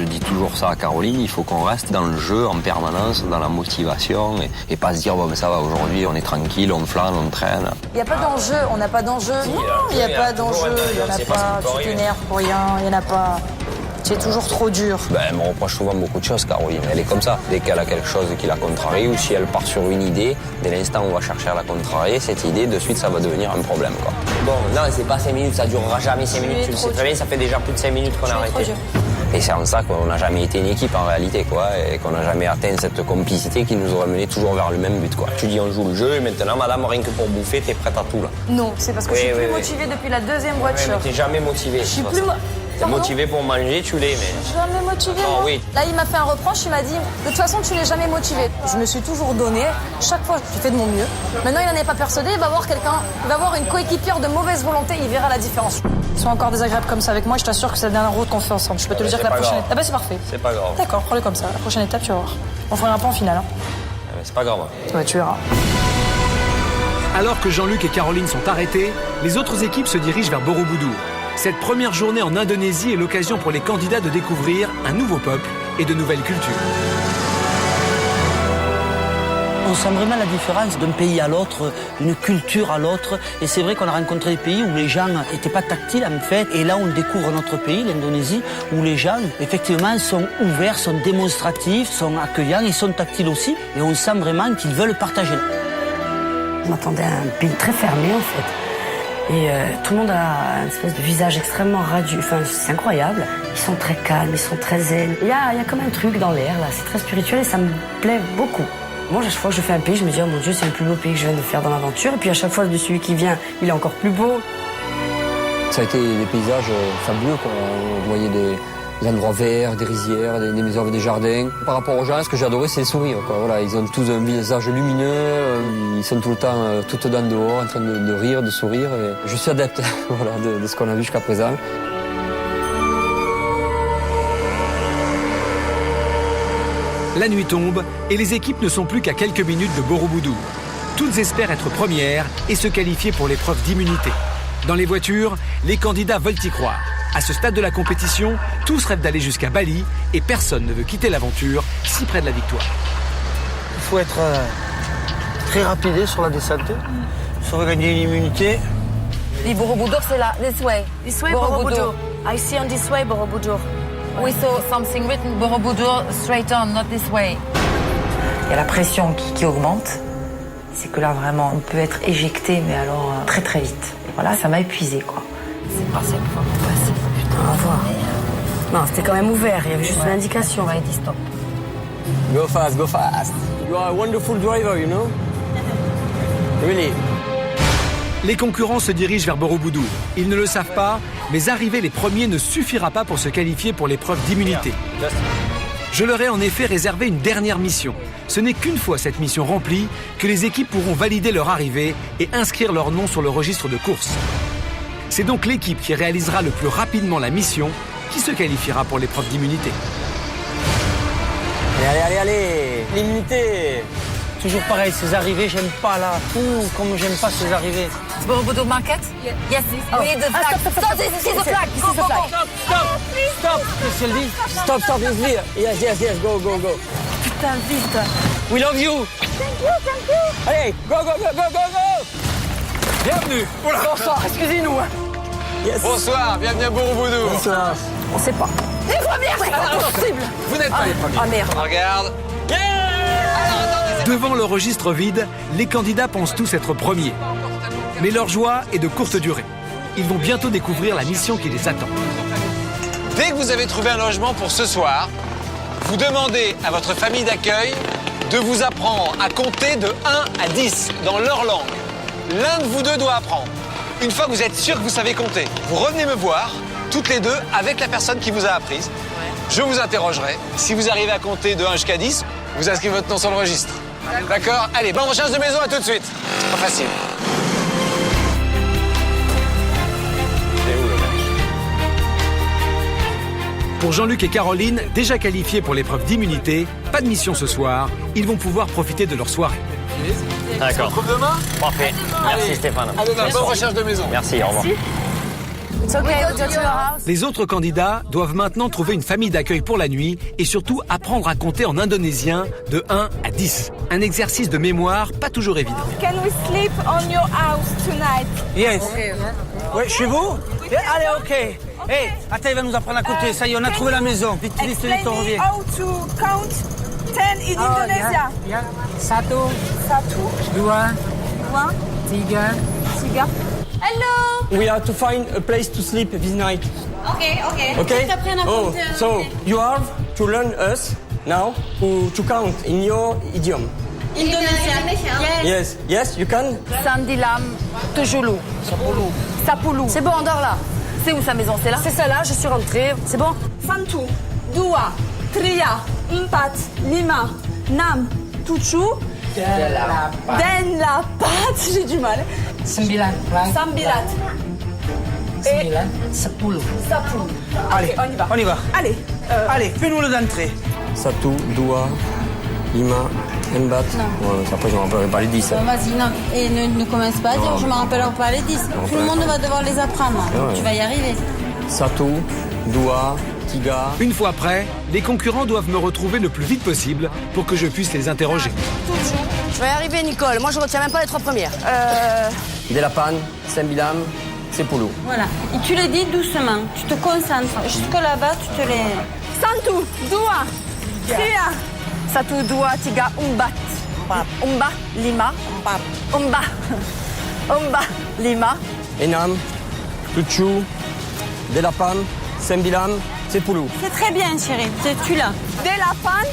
dis toujours ça à Caroline, il faut qu'on reste dans le jeu en permanence, dans la motivation et pas se dire bon, mais ça va, aujourd'hui on est tranquille, on flâne, on traîne. Il n'y a pas d'enjeu, on n'a pas d'enjeu. Non, il n'y a pas d'enjeu, il n'y en a pas. Tu t'énerves pour rien, il n'y en a pas. C'est toujours trop dur. Elle me reproche souvent beaucoup de choses, Caroline. Elle est comme ça. Dès qu'elle a quelque chose qui la contrarie ou si elle part sur une idée, dès l'instant où on va chercher à la contrarier, cette idée, de suite, ça va devenir un problème, quoi. Bon, non, c'est pas 5 minutes, ça durera jamais 5 minutes. Tu le sais très bien, ça fait déjà plus de 5 minutes qu'on a arrêté. Et c'est en ça qu'on n'a jamais été une équipe en réalité, quoi, et qu'on n'a jamais atteint cette complicité qui nous aurait mené toujours vers le même but, quoi. Tu dis on joue le jeu et maintenant, madame, rien que pour bouffer, t'es prête à tout, là. Non, c'est parce que je suis plus motivée depuis la deuxième voiture. Mais t'es jamais motivée. Je suis plus T'es motivé pour manger, tu l'es, mais... Jamais motivé, Non, moi. oui. Là, il m'a fait un reproche, il m'a dit de toute façon, tu n'es jamais motivé. Je me suis toujours donné, chaque fois, j'ai fait de mon mieux. Maintenant, il n'en est pas persuadé, il va voir quelqu'un, il va voir une coéquipière de mauvaise volonté, il verra la différence. Ils sont encore désagréables comme ça avec moi, je t'assure que c'est la dernière route qu'on fait ensemble. Je peux te le dire que la prochaine étape. Ah bah c'est parfait. C'est pas grave. D'accord, prends-le comme ça. La prochaine étape, tu vas voir. On fera un point en finale. Hein. Mais c'est pas grave. Ouais, tu verras. Alors que Jean-Luc et Caroline sont arrêtés, les autres équipes se dirigent vers Borobudur. Cette première journée en Indonésie est l'occasion pour les candidats de découvrir un nouveau peuple et de nouvelles cultures. On sent vraiment la différence d'un pays à l'autre, d'une culture à l'autre. Et c'est vrai qu'on a rencontré des pays où les gens n'étaient pas tactiles en fait. Et là, on découvre notre pays, l'Indonésie, où les gens, effectivement, sont ouverts, sont démonstratifs, sont accueillants et sont tactiles aussi. Et on sent vraiment qu'ils veulent partager. Je m'attendais à un pays très fermé en fait. Et tout le monde a une espèce de visage extrêmement radieux. Enfin, c'est incroyable. Ils sont très calmes, ils sont très zen. Il y a comme un truc dans l'air là. C'est très spirituel et ça me plaît beaucoup. Moi, à chaque fois que je fais un pays, je me dis oh mon Dieu, c'est le plus beau pays que je viens de faire dans l'aventure. Et puis à chaque fois, de celui qui vient, il est encore plus beau. Ça a été des paysages fabuleux, quoi. On voyait des endroits verts, des rizières, des maisons avec des jardins. Par rapport aux gens, ce que j'ai adoré, c'est les sourires, quoi. Voilà, ils ont tous un visage lumineux, ils sont tout le temps tout dedans dehors, en train de rire, de sourire. Et je suis adepte voilà, de ce qu'on a vu jusqu'à présent. La nuit tombe et les équipes ne sont plus qu'à quelques minutes de Borobudur. Toutes espèrent être premières et se qualifier pour l'épreuve d'immunité. Dans les voitures, les candidats veulent y croire. À ce stade de la compétition, tous rêvent d'aller jusqu'à Bali et personne ne veut quitter l'aventure si près de la victoire. Il faut être très rapide sur la descente. Si on veut gagner une immunité. Et Borobudur, c'est là, this way. This way, Borobudur. I see on this way, Borobudur. We saw something written, Borobudur, straight on, not this way. Il y a la pression qui augmente. C'est que là, vraiment, on peut être éjecté, mais alors très très vite. Et voilà, ça m'a épuisé, quoi. C'est pas cette fois qu'on passe. Putain, on va voir. Non, c'était quand même ouvert, il y avait juste une indication. On va être stop. Go fast, go fast. You are a wonderful driver, you know? Really. Les concurrents se dirigent vers Borobudur. Ils ne le savent pas, mais arriver les premiers ne suffira pas pour se qualifier pour l'épreuve d'immunité. Je leur ai en effet réservé une dernière mission. Ce n'est qu'une fois cette mission remplie que les équipes pourront valider leur arrivée et inscrire leur nom sur le registre de course. C'est donc l'équipe qui réalisera le plus rapidement la mission qui se qualifiera pour l'épreuve d'immunité. Allez, l'immunité. Toujours pareil, ces arrivées, j'aime pas là. Comme j'aime pas ces arrivées. Borobudur market? Yes. We need the flag. Stop, this is the flag. This is the flag. Stop, Sylvie. Stop, it's here. Yes, go. Putain, vite. We love you. Thank you. Allez, go. Bienvenue. Bonsoir, excusez-nous. Yes. Bonsoir, bienvenue à Borobudur. Bonsoir. On sait pas. Les premières, c'est pas possible. Vous n'êtes pas les premiers. Ah merde. Regarde. Devant le registre vide, les candidats pensent tous être premiers. Mais leur joie est de courte durée. Ils vont bientôt découvrir la mission qui les attend. Dès que vous avez trouvé un logement pour ce soir, vous demandez à votre famille d'accueil de vous apprendre à compter de 1 à 10 dans leur langue. L'un de vous deux doit apprendre. Une fois que vous êtes sûr que vous savez compter, vous revenez me voir, toutes les deux, avec la personne qui vous a apprise. Je vous interrogerai. Si vous arrivez à compter de 1 jusqu'à 10, vous inscrivez votre nom sur le registre. D'accord? Allez, bonne recherche de maison, à tout de suite. C'est pas facile. Pour Jean-Luc et Caroline, déjà qualifiés pour l'épreuve d'immunité, pas de mission ce soir, ils vont pouvoir profiter de leur soirée. D'accord. On se retrouve demain? Parfait. Merci Stéphane. À demain, bonne recherche de maison. Merci, au revoir. It's okay, go to your house. Les autres candidats doivent maintenant trouver une famille d'accueil pour la nuit et surtout apprendre à compter en indonésien de 1 à 10. Un exercice de mémoire pas toujours évident. Can we sleep on your house tonight? Yes. Ouais, chez vous? Yeah, allez, ok. Hey, attends, il va nous apprendre à compter. Ça y est, on a trouvé la maison. Vite, on revient. How to count 10 in Indonesia? Ya. 1, 2, 2, 3. Hello. We have to find a place to sleep this night. Okay. Okay? T'apprends à compter, So ok. you have to learn us now to count in your idiom. Indonesia. Yes, you can. Sandilam, Tejulu. Sapulu. C'est bon, on dort là. C'est où sa maison? C'est là? C'est celle-là, je suis rentrée. C'est bon? 1, 2, 3, 4, 5, 6, 7, 8, Delapan. J'ai du mal. 9, right? Sambilat. 9, 10. Sapulu. Allez, on y va. Allez. Allez, fais-nous le d'entrée. 1, 2, 5, 4. Après, je ne me rappellerai pas les 10. Vas-y, non. Et ne commence pas à dire, je me rappellerai pas les 10. Tout le monde va devoir les apprendre. Ouais. Tu vas y arriver. 1, 2, 3. Une fois prêts, les concurrents doivent me retrouver le plus vite possible pour que je puisse les interroger. Je vais y arriver, Nicole. Moi, je retiens même pas les 3 premières. Delapan, Sembilam, Sepulu. Voilà. Et tu les dis doucement. Tu te concentres. Jusque là-bas, tu te les... 1, 2, 3, 1, 2, 3, 4. Umba, lima. Umba, lima. Enam, Tuchu, Delapan, Sembilam, Sepulu. C'est très bien, chérie. Tu l'as. Delapan,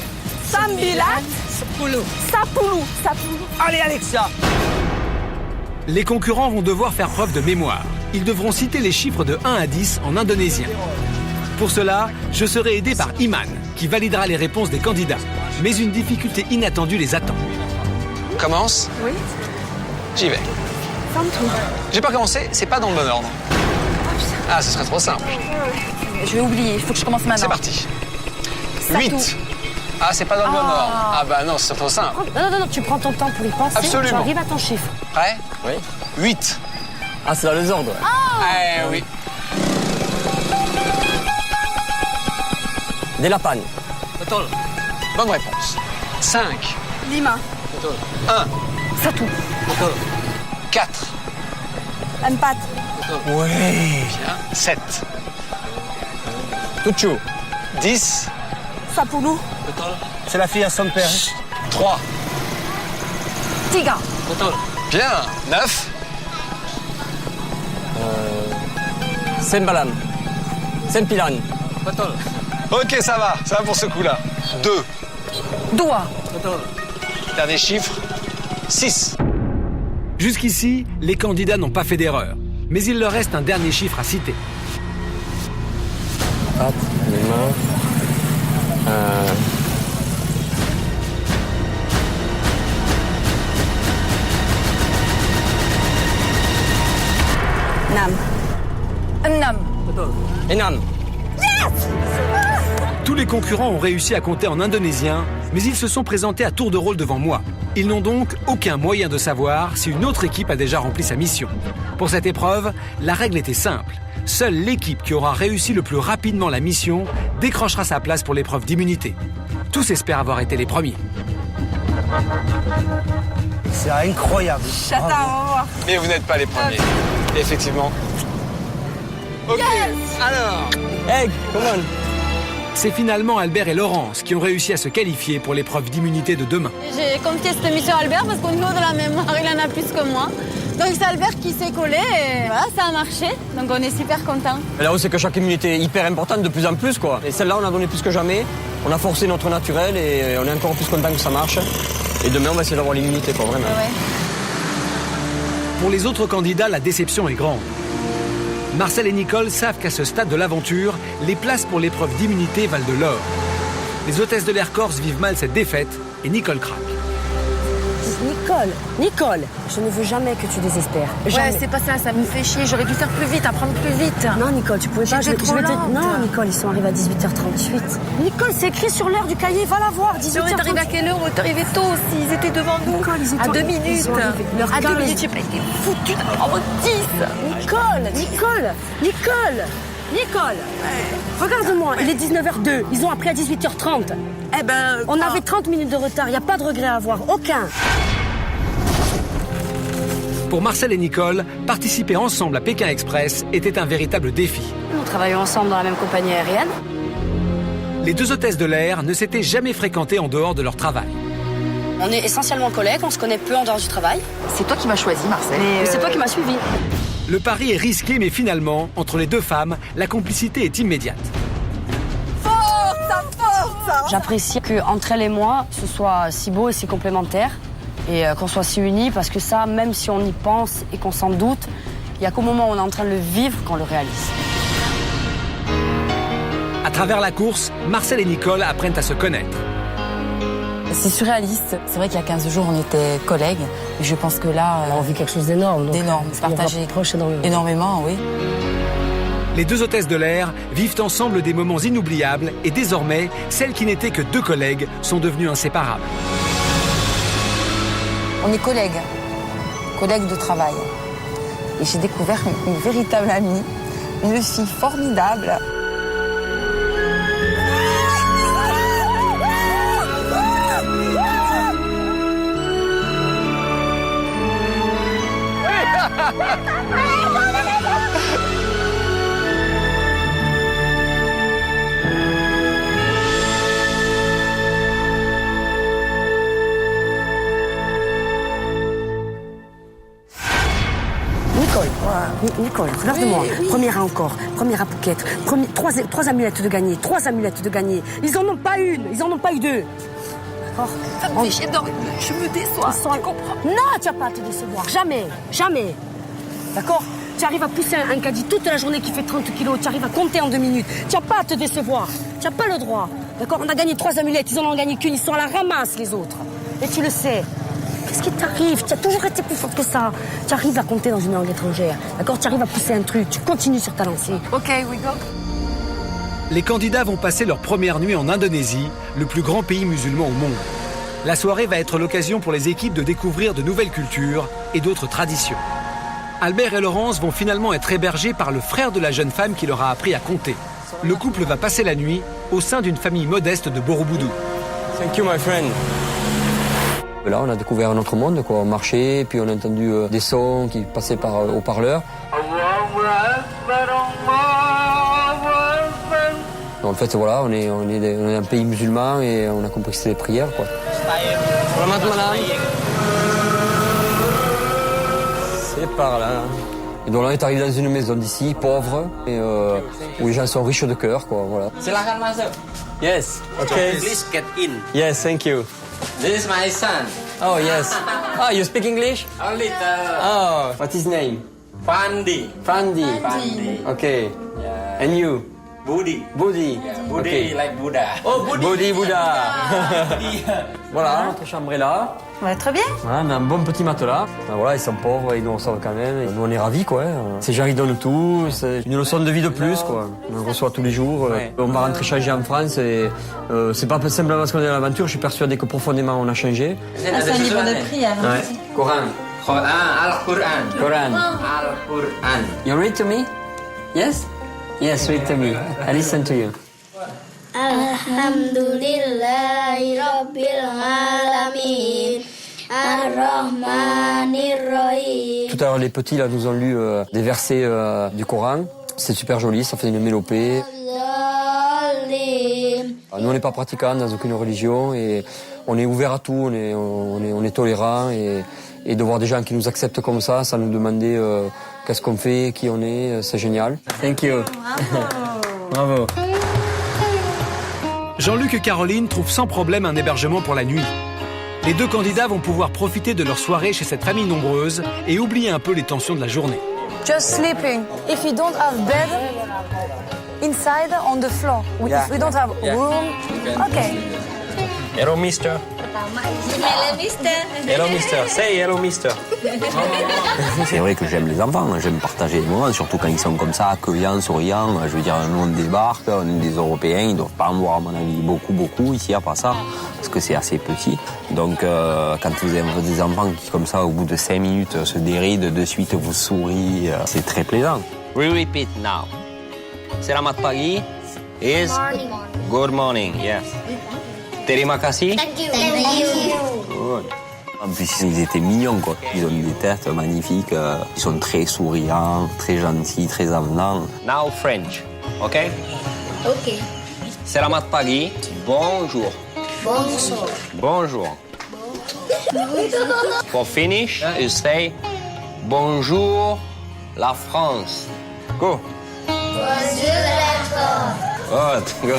Sambilat, Sapulu. Allez, Alexa. Les concurrents vont devoir faire preuve de mémoire. Ils devront citer les chiffres de 1 à 10 en indonésien. Pour cela, je serai aidé par Iman, qui validera les réponses des candidats. Mais une difficulté inattendue les attend. Commence? Oui. J'y vais. J'ai pas commencé, c'est pas dans le bon ordre. Ah, ce serait trop simple. Je vais oublier, il faut que je commence maintenant. C'est parti. Satou. 8. Ah, c'est pas dans le bon ordre. Ah bah non, c'est trop simple. Non, tu prends ton temps pour y penser. Absolument. Tu arrives à ton chiffre. Prêt? Oui. 8. Ah, c'est dans les ordres. Eh oui. Delapan. Bonne réponse. 5. Lima. 1. Satou. 4. 4. Ouais. Bien. 7. Tuchu. 10. Sapulu. C'est la fille à son père. 3. Tiga. Bien. 9. Sembalam. Sempilan. Ok, ça va pour ce coup-là. 2. Doua. Dernier chiffre. 6. Jusqu'ici, les candidats n'ont pas fait d'erreur. Mais il leur reste un dernier chiffre à citer. 4, 6. Enam. Enam. Yes! Tous les concurrents ont réussi à compter en indonésien, mais ils se sont présentés à tour de rôle devant moi. Ils n'ont donc aucun moyen de savoir si une autre équipe a déjà rempli sa mission. Pour cette épreuve, la règle était simple. Seule l'équipe qui aura réussi le plus rapidement la mission décrochera sa place pour l'épreuve d'immunité. Tous espèrent avoir été les premiers. C'est incroyable. J'attends, on va voir. Mais vous n'êtes pas les premiers. Effectivement. Ok, alors. Hey, come on. C'est finalement Albert et Laurence qui ont réussi à se qualifier pour l'épreuve d'immunité de demain. J'ai confié cette mission à Albert parce qu'au niveau de la mémoire, il en a plus que moi. Donc c'est Albert qui s'est collé et voilà, ça a marché. Donc on est super contents. Là où c'est que chaque immunité est hyper importante de plus en plus, quoi. Et celle-là, on a donné plus que jamais. On a forcé notre naturel et on est encore plus content que ça marche. Et demain, on va essayer d'avoir l'immunité, quoi, vraiment. Ouais. Pour les autres candidats, la déception est grande. Marcel et Nicole savent qu'à ce stade de l'aventure, les places pour l'épreuve d'immunité valent de l'or. Les hôtesses de l'air corse vivent mal cette défaite et Nicole craque. Nicole, je ne veux jamais que tu désespères. Jamais. Ouais, c'est pas ça me fait chier. J'aurais dû faire plus vite, apprendre plus vite. Non, Nicole, tu pouvais pas. Non, Nicole, ils sont arrivés à 18h38. Nicole, c'est écrit sur l'heure du cahier, va la voir. 18h38. On est arrivé à quelle heure? On est arrivé tôt aussi. Ils étaient devant nous. Nicole, ils étaient à 2 minutes. À 2 minutes, j'ai pas été foutue d'avoir 10. Nicole, regarde-moi, il est 19h02. Ils ont appris à 18h30. Eh ben, on avait 30 minutes de retard. Il n'y a pas de regret à avoir, aucun. Pour Marcel et Nicole, participer ensemble à Pékin Express était un véritable défi. Nous travaillons ensemble dans la même compagnie aérienne. Les deux hôtesses de l'air ne s'étaient jamais fréquentées en dehors de leur travail. On est essentiellement collègues, on se connaît peu en dehors du travail. C'est toi qui m'as choisi, Marcel. Mais c'est toi qui m'as suivi. Le pari est risqué, mais finalement, entre les deux femmes, la complicité est immédiate. Force. J'apprécie qu'entre elle et moi, ce soit si beau et si complémentaire. Et qu'on soit si unis, parce que ça, même si on y pense et qu'on s'en doute, il n'y a qu'au moment où on est en train de le vivre qu'on le réalise. À travers la course, Marcel et Nicole apprennent à se connaître. C'est surréaliste. C'est vrai qu'il y a 15 jours, on était collègues. Mais je pense que là... on vit quelque chose d'énorme. D'énorme. Partagé énormément, oui. Les deux hôtesses de l'air vivent ensemble des moments inoubliables et désormais, celles qui n'étaient que deux collègues sont devenues inséparables. On est collègues de travail. Et j'ai découvert une véritable amie, une fille formidable. Nicole, regarde-moi. Oui. Première encore, première à Phuket, trois amulettes de gagner, 3 amulettes de gagner. Ils en ont pas une, ils en ont pas eu 2. D'accord. Ça me fait chier, je me déçois, tu comprends? Non, tu vas pas à te décevoir, jamais. D'accord. Tu arrives à pousser un caddie toute la journée qui fait 30 kilos, tu arrives à compter en 2 minutes. Tu n'as pas à te décevoir, tu n'as pas le droit. D'accord. On a gagné 3 amulettes, ils en ont gagné qu'une, ils sont à la ramasse les autres. Et tu le sais. Qu'est-ce qui t'arrive? Tu as toujours été plus forte que ça. Tu arrives à compter dans une langue étrangère. D'accord? Tu arrives à pousser un truc. Tu continues sur ta lancée. Ok, we go. Les candidats vont passer leur première nuit en Indonésie, le plus grand pays musulman au monde. La soirée va être l'occasion pour les équipes de découvrir de nouvelles cultures et d'autres traditions. Albert et Laurence vont finalement être hébergés par le frère de la jeune femme qui leur a appris à compter. Le couple va passer la nuit au sein d'une famille modeste de Borobudur. Thank you, my friend. Là, on a découvert un autre monde, quoi. On marchait, puis on a entendu des sons qui passaient par haut-parleurs. En fait, voilà, on est un pays musulman et on a compris que c'était des prières, quoi. C'est par là. Et donc là, on est arrivé dans une maison d'ici, pauvre, et où les gens sont riches de cœur, quoi, voilà. Silakan masuk. Yes, okay. Please get in. Yes, thank you. This is my son. Oh, yes. Oh, you speak English? A little. Oh, what's his name? Fandi. Fandi. Fandi. Okay. Yeah. And you? Body. Body. Body like Buddha. Oh, Body Buddha. Voilà, notre chambre est là. Ouais, très bien. Ouais, mais un bon petit matelas. Ben voilà, ils sont pauvres, ils nous reçoivent quand même. Et nous, on est ravis, quoi. Ces gens, ils donnent tout. C'est une leçon de vie de plus, quoi. On reçoit tous les jours. Ouais. On va rentrer changer en France et c'est pas simplement parce qu'on est dans l'aventure. Je suis persuadé que profondément, on a changé. C'est un livre de prière. Ouais. Coran. Al-Quran. Coran. Al-Quran. You read to me? Yes? Yes, read to me. I listen to you. Alhamdulillahi Rabbil Alamin Ar-Rahmanir-Rahim. Tout à l'heure, les petits là, nous ont lu des versets du Coran. C'est super joli, ça fait une mélopée. Nous, on n'est pas pratiquants dans aucune religion et on est ouvert à tout, on est tolérant et de voir des gens qui nous acceptent comme ça, sans nous demander qu'est-ce qu'on fait, qui on est, c'est génial. Thank you. Bravo. Jean-Luc et Caroline trouvent sans problème un hébergement pour la nuit. Les deux candidats vont pouvoir profiter de leur soirée chez cette famille nombreuse et oublier un peu les tensions de la journée. Just sleeping. If you don't have bed inside on the floor, if we don't have room, okay. Hello, mister. Hello, mister. Hello, mister. Say hello, mister. C'est vrai que j'aime les enfants, j'aime partager les moments, surtout quand ils sont comme ça, accueillants, souriants. Je veux dire, nous on débarque, on est des Européens, ils ne doivent pas en voir à mon avis beaucoup ici à part ça, parce que c'est assez petit. Donc quand vous avez des enfants qui comme ça, au bout de 5 minutes, se dérident, de suite vous sourient, c'est très plaisant. We repeat now. Selamat pagi is good morning, yes. Terima kasih. Thank you. Good. En plus, ils étaient mignons, quoi. Ils ont des têtes magnifiques, ils sont très souriants, très gentils, très avenants. Now French, okay? Okay. Selamat pagi, bonjour. Bonjour. Bonjour. For finish, you say bonjour la France. Go. Bonjour la France. Good.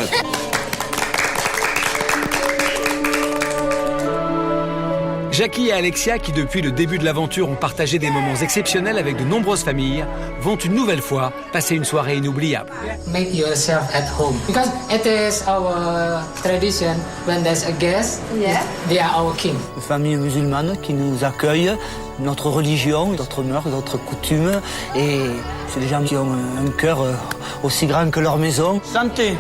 Jackie et Alexia, qui depuis le début de l'aventure ont partagé des moments exceptionnels avec de nombreuses familles, vont une nouvelle fois passer une soirée inoubliable. Make yourself at home because it is our tradition when there's a guest, they are our king. Une famille musulmane qui nous accueille, notre religion, notre mœurs, notre coutume, et c'est des gens qui ont un cœur aussi grand que leur maison. Santé!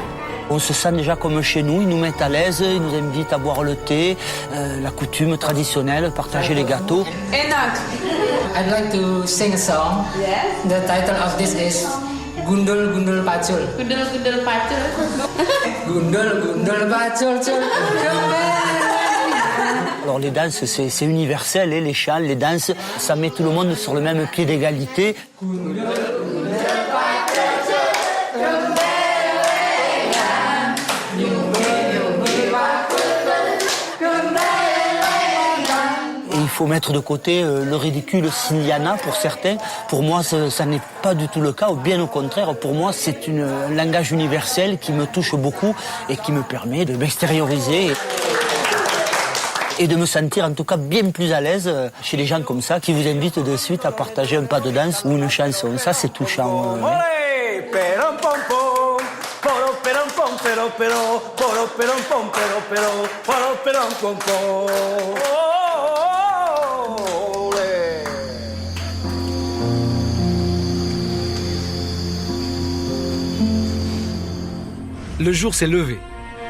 On se sent déjà comme chez nous, ils nous mettent à l'aise, ils nous invitent à boire le thé, la coutume traditionnelle, partager les gâteaux. Enoch, I'd like to sing a song. The title of this is Gundul Gundul Pacul. Gundul Gundul Pacul. Gundul Gundul Pacul. Alors les danses, c'est universel, les chants, les danses, ça met tout le monde sur le même pied d'égalité. Il faut mettre de côté le ridicule s'il y en a pour certains. Pour moi, ça n'est pas du tout le cas. Bien au contraire, pour moi, c'est un langage universel qui me touche beaucoup et qui me permet de m'extérioriser et de me sentir en tout cas bien plus à l'aise chez les gens comme ça qui vous invitent de suite à partager un pas de danse ou une chanson. Ça, c'est touchant. Le jour s'est levé.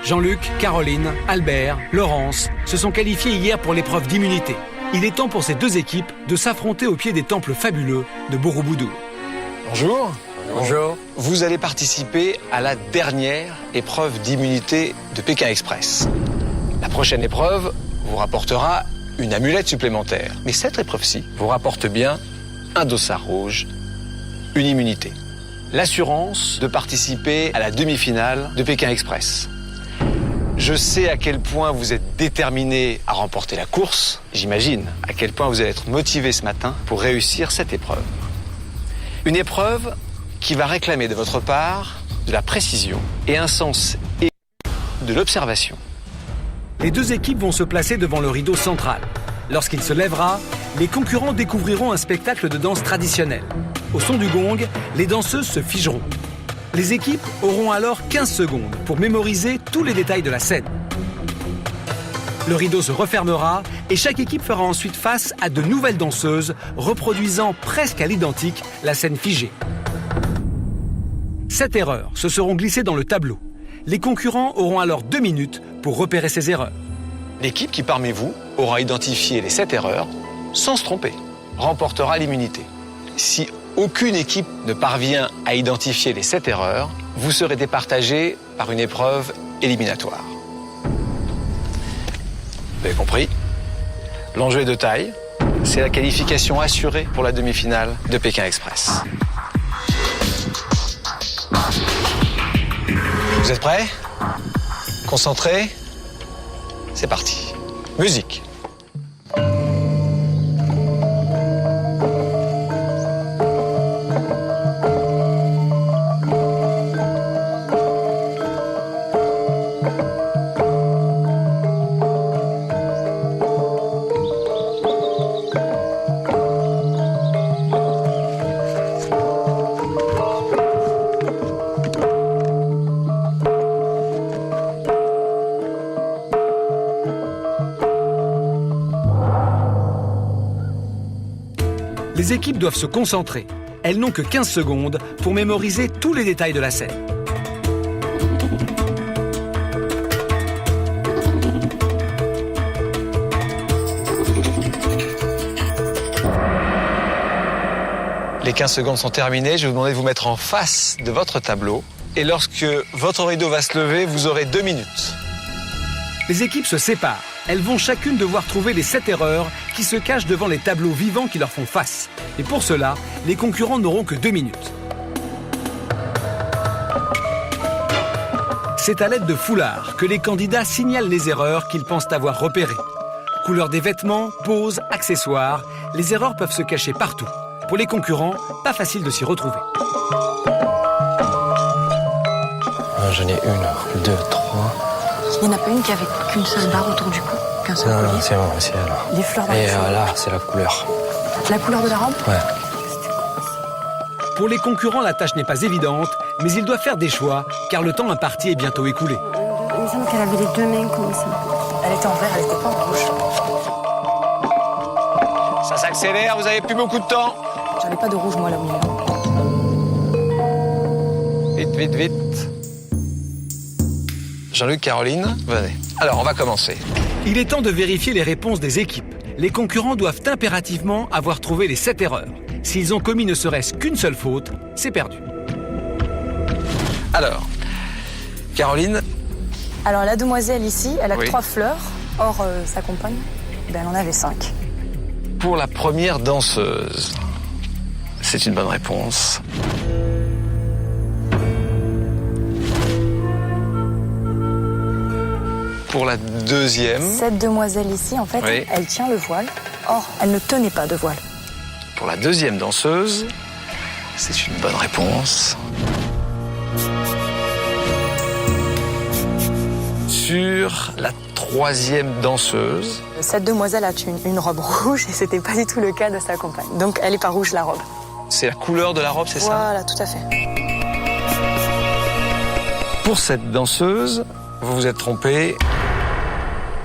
Jean-Luc, Caroline, Albert, Laurence se sont qualifiés hier pour l'épreuve d'immunité. Il est temps pour ces deux équipes de s'affronter au pied des temples fabuleux de Borobudur. Bonjour. Bonjour. Vous allez participer à la dernière épreuve d'immunité de Pékin Express. La prochaine épreuve vous rapportera une amulette supplémentaire. Mais cette épreuve-ci vous rapporte bien un dossard rouge, une immunité. L'assurance de participer à la demi-finale de Pékin Express. Je sais à quel point vous êtes déterminé à remporter la course. J'imagine à quel point vous allez être motivé ce matin pour réussir cette épreuve. Une épreuve qui va réclamer de votre part de la précision et un sens aigu de l'observation. Les deux équipes vont se placer devant le rideau central. Lorsqu'il se lèvera, les concurrents découvriront un spectacle de danse traditionnelle. Au son du gong, les danseuses se figeront. Les équipes auront alors 15 secondes pour mémoriser tous les détails de la scène. Le rideau se refermera et chaque équipe fera ensuite face à de nouvelles danseuses reproduisant presque à l'identique la scène figée. 7 erreurs se seront glissées dans le tableau. Les concurrents auront alors 2 minutes pour repérer ces erreurs. L'équipe qui parmi vous aura identifié les 7 erreurs sans se tromper remportera l'immunité. Si aucune équipe ne parvient à identifier les 7 erreurs, vous serez départagés par une épreuve éliminatoire. Vous avez compris? L'enjeu est de taille. C'est la qualification assurée pour la demi-finale de Pékin Express. Vous êtes prêts? Concentrés? C'est parti. Musique. Les équipes doivent se concentrer. Elles n'ont que 15 secondes pour mémoriser tous les détails de la scène. Les 15 secondes sont terminées. Je vais vous demander de vous mettre en face de votre tableau. Et lorsque votre rideau va se lever, vous aurez 2 minutes. Les équipes se séparent. Elles vont chacune devoir trouver les 7 erreurs qui se cachent devant les tableaux vivants qui leur font face. Et pour cela, les concurrents n'auront que 2 minutes. C'est à l'aide de foulards que les candidats signalent les erreurs qu'ils pensent avoir repérées. Couleur des vêtements, pose, accessoires, les erreurs peuvent se cacher partout. Pour les concurrents, pas facile de s'y retrouver. J'en ai 1, 2, 3... Il n'y en a pas une qui avait qu'une seule barre autour du cou, qu'un seul collier. Non, c'est bon, c'est elle. Des fleurs dans le Et fond. là, c'est la couleur. La couleur de la robe? Ouais. Pour les concurrents, la tâche n'est pas évidente, mais ils doivent faire des choix, car le temps imparti est bientôt écoulé. Il me semble qu'elle avait les 2 mains comme ça. Elle était en vert, elle n'était pas en rouge. Ça s'accélère, vous n'avez plus beaucoup de temps. J'avais pas de rouge, moi, là où il est. Vite, vite, vite. Jean-Luc, Caroline, venez. Alors, on va commencer. Il est temps de vérifier les réponses des équipes. Les concurrents doivent impérativement avoir trouvé les 7 erreurs. S'ils ont commis ne serait-ce qu'une seule faute, c'est perdu. Alors, Caroline. Alors, la demoiselle ici, elle a Oui. que 3 fleurs. Or, sa compagne, ben, elle en avait 5. Pour la première danseuse, c'est une bonne réponse. Pour la deuxième, Cette demoiselle ici, en fait, Oui. elle tient le voile. Or, elle ne tenait pas de voile. pour la deuxième danseuse, c'est une bonne réponse. Sur la troisième danseuse, Cette demoiselle a une robe rouge et c'était pas du tout le cas de sa compagne. Donc, elle est pas rouge, la robe. c'est la couleur de la robe, c'est ça? Voilà, tout à fait. Pour cette danseuse, vous vous êtes trompé.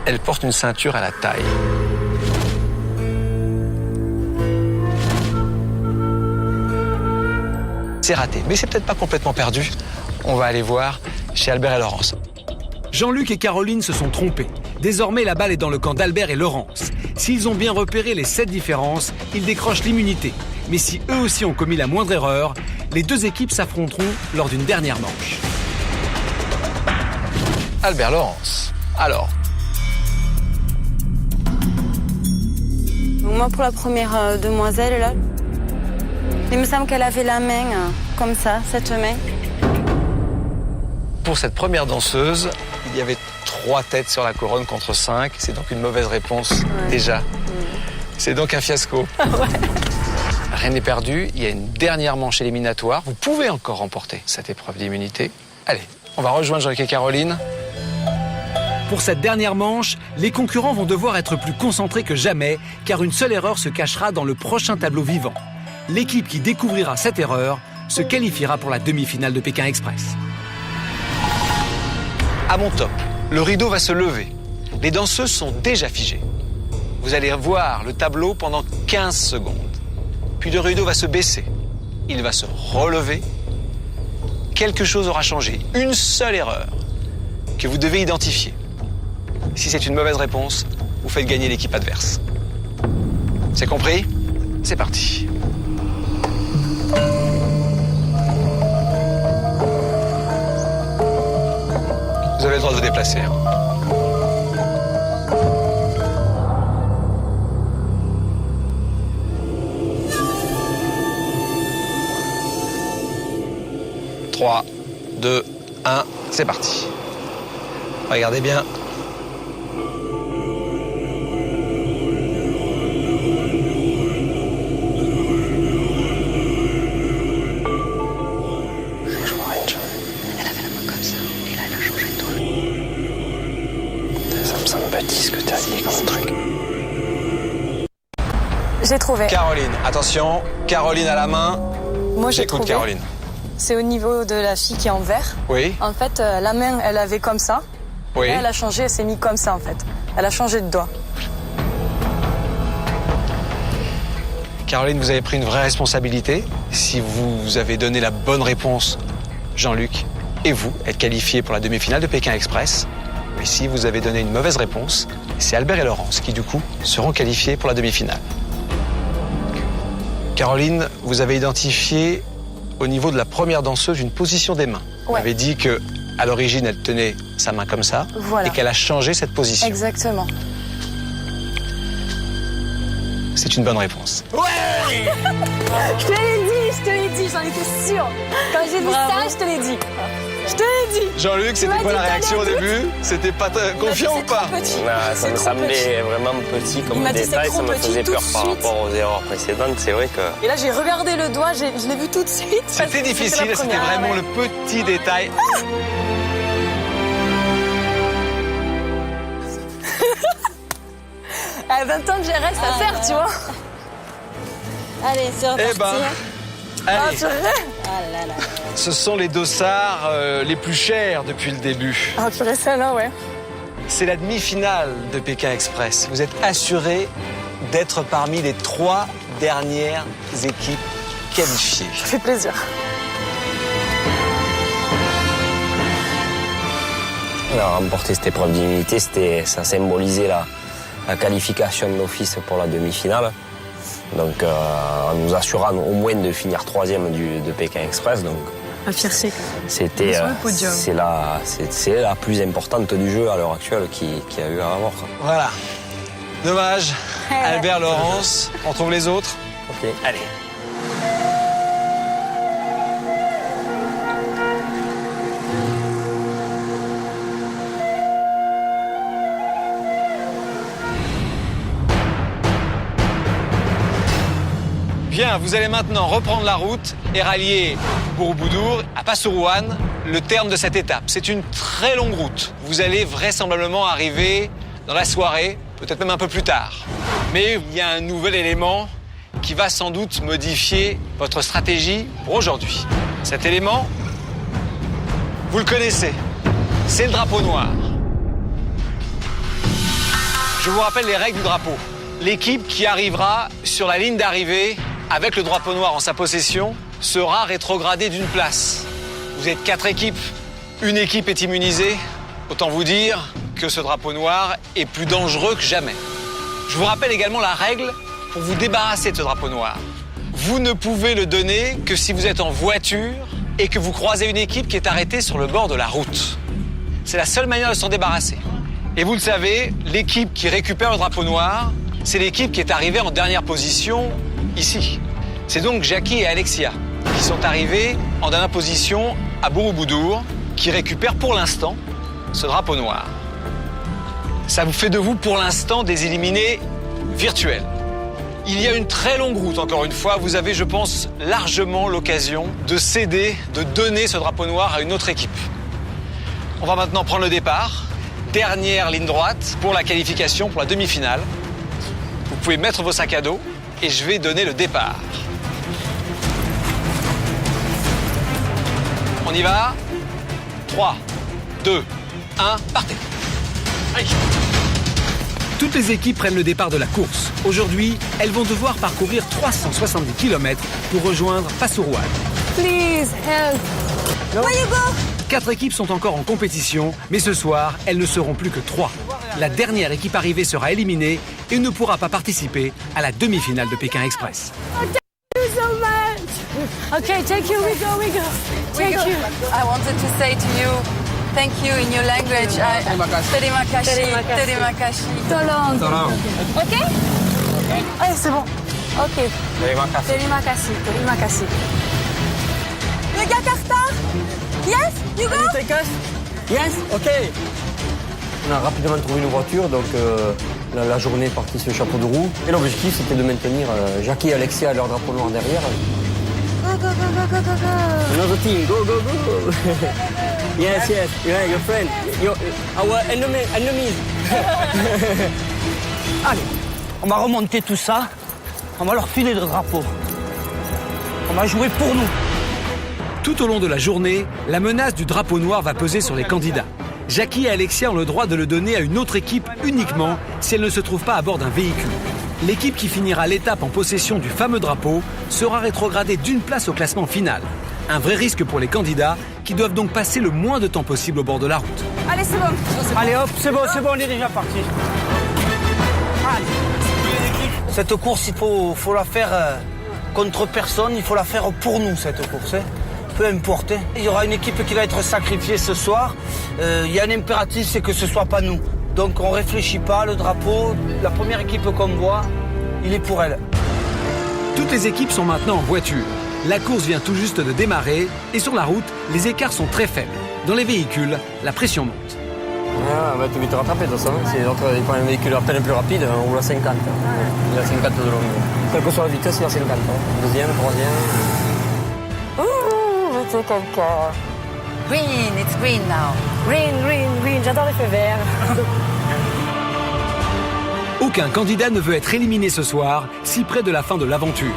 Elle porte une ceinture à la taille. C'est raté, mais c'est peut-être pas complètement perdu. On va aller voir chez Albert et Laurence. Jean-Luc et Caroline se sont trompés. Désormais, la balle est dans le camp d'Albert et Laurence. S'ils ont bien repéré les 7 différences, ils décrochent l'immunité. Mais si eux aussi ont commis la moindre erreur, les 2 équipes s'affronteront lors d'une dernière manche. Albert, Laurence. Alors, Donc moi, pour la première demoiselle, là, il me semble qu'elle avait la main comme ça, cette main. pour cette première danseuse, il y avait 3 têtes sur la couronne contre 5. C'est donc une mauvaise réponse, déjà. C'est donc un fiasco. Rien n'est perdu. Il y a une dernière manche éliminatoire. Vous pouvez encore remporter cette épreuve d'immunité. Allez, on va rejoindre Jean-Luc et Caroline. Pour cette dernière manche, les concurrents vont devoir être plus concentrés que jamais, car une seule erreur se cachera dans le prochain tableau vivant. L'équipe qui découvrira cette erreur se qualifiera pour la demi-finale de Pékin Express. À mon top, le rideau va se lever. Les danseuses sont déjà figées. Vous allez voir le tableau pendant 15 secondes. Puis le rideau va se baisser. Il va se relever. Quelque chose aura changé. Une seule erreur que vous devez identifier. Si c'est une mauvaise réponse, vous faites gagner l'équipe adverse. C'est compris? C'est parti. Vous avez le droit de vous déplacer. Hein. Trois, 2, 1, c'est parti. Regardez bien. Ce que tu as dit comme truc. J'ai trouvé. Caroline, attention, Caroline à la main. Moi j'ai J'écoute trouvé. Caroline. C'est au niveau de la fille qui est en vert. Oui. En fait, la main, elle avait comme ça. Oui. Là, elle a changé, elle s'est mise comme ça en fait. Elle a changé de doigt. Caroline, vous avez pris une vraie responsabilité. Si vous avez donné la bonne réponse, Jean-Luc et vous êtes qualifiés pour la demi-finale de Pékin Express. Mais si vous avez donné une mauvaise réponse, c'est Albert et Laurence qui, du coup, seront qualifiés pour la demi-finale. Caroline, vous avez identifié au niveau de la première danseuse une position des mains. Vous avez dit que à l'origine, elle tenait sa main comme ça Voilà. et qu'elle a changé cette position. Exactement. C'est une bonne réponse. Je te l'ai dit, j'en étais sûre. Quand j'ai vu ça, je te l'ai dit. Je te l'ai dit. Jean-Luc, c'était quoi la réaction au début? C'était pas confiant ou pas? Ça me semblait vraiment petit comme détail, ça me faisait peur par rapport aux erreurs précédentes. C'est vrai que... Et là, j'ai regardé le doigt, je l'ai vu tout de suite. C'était difficile, c'était vraiment le petit détail. À 20 ans que j'ai reste à faire, tu vois. Allez, c'est reparti. Eh ben, allez. c'est vrai. Ah là là. Ce sont les dossards les plus chers depuis le début. Ah, purée, celle-là, ouais. C'est la demi-finale de Pékin Express. Vous êtes assurés d'être parmi les 3 dernières équipes qualifiées. Ça fait plaisir. Alors, remporter cette épreuve d'immunité, ça symbolisait la qualification d'office pour la demi-finale. Donc, en nous assurant au moins de finir 3e de Pékin Express. Donc, Un fierté. c'était c'est la plus importante du jeu à l'heure actuelle qui a eu à avoir. Voilà. Dommage. Albert, Laurence, on trouve les autres? Ok. Allez. Bien, vous allez maintenant reprendre la route et rallier Borobudur à Pasuruan, le terme de cette étape. C'est une très longue route. Vous allez vraisemblablement arriver dans la soirée, peut-être même un peu plus tard. Mais il y a un nouvel élément qui va sans doute modifier votre stratégie pour aujourd'hui. Cet élément, vous le connaissez, c'est le drapeau noir. Je vous rappelle les règles du drapeau. L'équipe qui arrivera sur la ligne d'arrivée avec le drapeau noir en sa possession sera rétrogradée d'une place. Vous êtes 4 équipes, une équipe est immunisée. Autant vous dire que ce drapeau noir est plus dangereux que jamais. Je vous rappelle également la règle pour vous débarrasser de ce drapeau noir. Vous ne pouvez le donner que si vous êtes en voiture et que vous croisez une équipe qui est arrêtée sur le bord de la route. C'est la seule manière de s'en débarrasser. Et vous le savez, l'équipe qui récupère le drapeau noir, c'est l'équipe qui est arrivée en dernière position ici. C'est donc Jackie et Alexia qui sont arrivés en dernière position à Borobudur, qui récupèrent pour l'instant ce drapeau noir. Ça vous fait de vous pour l'instant des éliminés virtuels. Il y a une très longue route, encore une fois. Vous avez, je pense, largement l'occasion de céder, de donner ce drapeau noir à une autre équipe. On va maintenant prendre le départ. Dernière ligne droite pour la qualification, pour la demi-finale. Vous pouvez mettre vos sacs à dos et je vais donner le départ. On y va. 3, 2, 1, partez. Allez. Toutes les équipes prennent le départ de la course. Aujourd'hui, elles vont devoir parcourir 370 km pour rejoindre Pasuruan. Please, help. Where you go? 4 équipes sont encore en compétition, mais ce soir, elles ne seront plus que 3. La dernière équipe arrivée sera éliminée et ne pourra pas participer à la demi-finale de Pékin Express. Thank you so much. Okay, thank you. We go. Thank you. I wanted to say to you, thank you in your language. Terima kasih. Tolong. Ok? Allez, c'est bon. Ok. Terima kasih. Le Jakarta? Yes, you go? Take us? Yes, ok. On a rapidement trouvé une voiture, donc la journée est partie sur le chapeau de roue. Et l'objectif, c'était de maintenir Jackie et Alexia à leur drapeau noir derrière. Go. Another team, go. Yes, yeah, your friend, our enemies. Allez, on va remonter tout ça. On va leur filer le drapeau. On va jouer pour nous. Tout au long de la journée, la menace du drapeau noir va peser sur les candidats. Jackie et Alexia ont le droit de le donner à une autre équipe uniquement si elle ne se trouve pas à bord d'un véhicule. L'équipe qui finira l'étape en possession du fameux drapeau sera rétrogradée d'une place au classement final. Un vrai risque pour les candidats qui doivent donc passer le moins de temps possible au bord de la route. Allez, c'est bon. Allez hop, c'est bon, on est déjà parti. Allez. Cette course, il faut la faire contre personne, il faut la faire pour nous, cette course. Peu importe. Il y aura une équipe qui va être sacrifiée ce soir. Il y a un impératif, c'est que ce soit pas nous. Donc on réfléchit pas, le drapeau, la première équipe qu'on voit, il est pour elle. Toutes les équipes sont maintenant en voiture. La course vient tout juste de démarrer et sur la route, les écarts sont très faibles. Dans les véhicules, la pression monte. Ah, on va tout vite rattraper de toute façon. Si les autres prennent un véhicule à peine plus rapide, on roule à 50. Il y a 50 de long. Quelle que soit la vitesse, il y a 50. Deuxième, troisième. C'est quelqu'un. Green, it's green now. Green. J'adore les feux verts. Aucun candidat ne veut être éliminé ce soir, si près de la fin de l'aventure.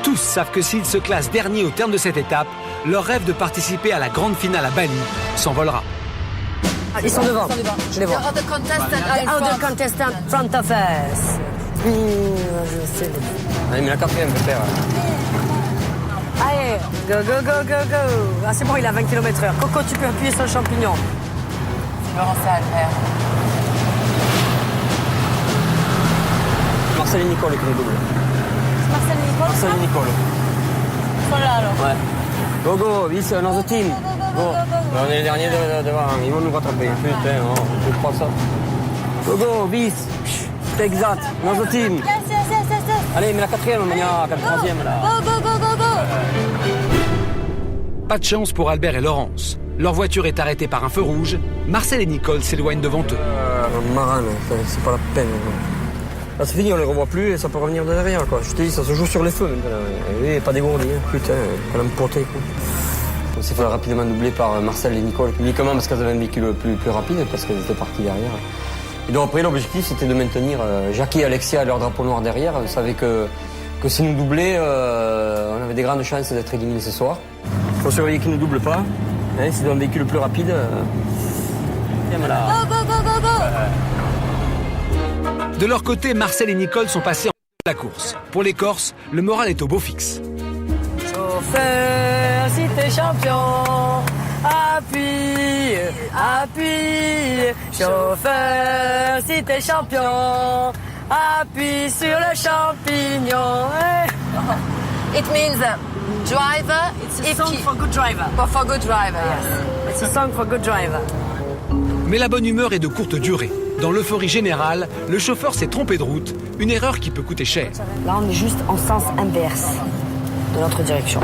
Tous savent que s'ils se classent derniers au terme de cette étape, leur rêve de participer à la grande finale à Bali s'envolera. Ils sont devant. Je les vois. The other contestant Front of us. Oui, je sais. Allez, mais la quatrième, père. Allez, go. Ah, c'est bon, il a 20 km/h. Coco, tu peux appuyer sur le champignon. Je me rends ça à le faire. Marcel et Nicole qui nous doublent. Marcel et Nicole. Ils sont là alors. Go, this is another team. Go. On est les derniers devant, ils vont nous rattraper. Putain, je crois ça. Go, bis. Take that, another team. Yes. Allez, mais la quatrième, on est à la troisième là. Go. Pas de chance pour Albert et Laurence. Leur voiture est arrêtée par un feu rouge. Marcel et Nicole s'éloignent devant eux. Marane, c'est pas la peine. Là, c'est fini, on les revoit plus et ça peut revenir de derrière, quoi. Je te dis, ça se joue sur les feux maintenant. Et lui, pas dégourdi, hein. Putain, elle a me poté, quoi. On s'est fait rapidement doubler par Marcel et Nicole, uniquement parce qu'elles avaient un véhicule plus rapide, parce qu'elles étaient parties derrière. Et donc après, l'objectif, c'était de maintenir Jackie et Alexia à leur drapeau noir derrière. Vous savez que si nous doublait, on avait des grandes chances d'être éliminés ce soir. Il faut surveiller qu'ils ne nous doublent pas. Hein, c'est un véhicule plus rapide. Voilà. Go. De leur côté, Marcel et Nicole sont passés en la course. Pour les Corses, le moral est au beau fixe. Chauffeur, si t'es champion, appuie. Chauffeur, si t'es champion, appuie sur le champignon. It means driver. It's a song for good driver. For good driver, yes. It's a song for good driver. Mais la bonne humeur est de courte durée. Dans l'euphorie générale, le chauffeur s'est trompé de route, une erreur qui peut coûter cher. Là, on est juste en sens inverse de notre direction.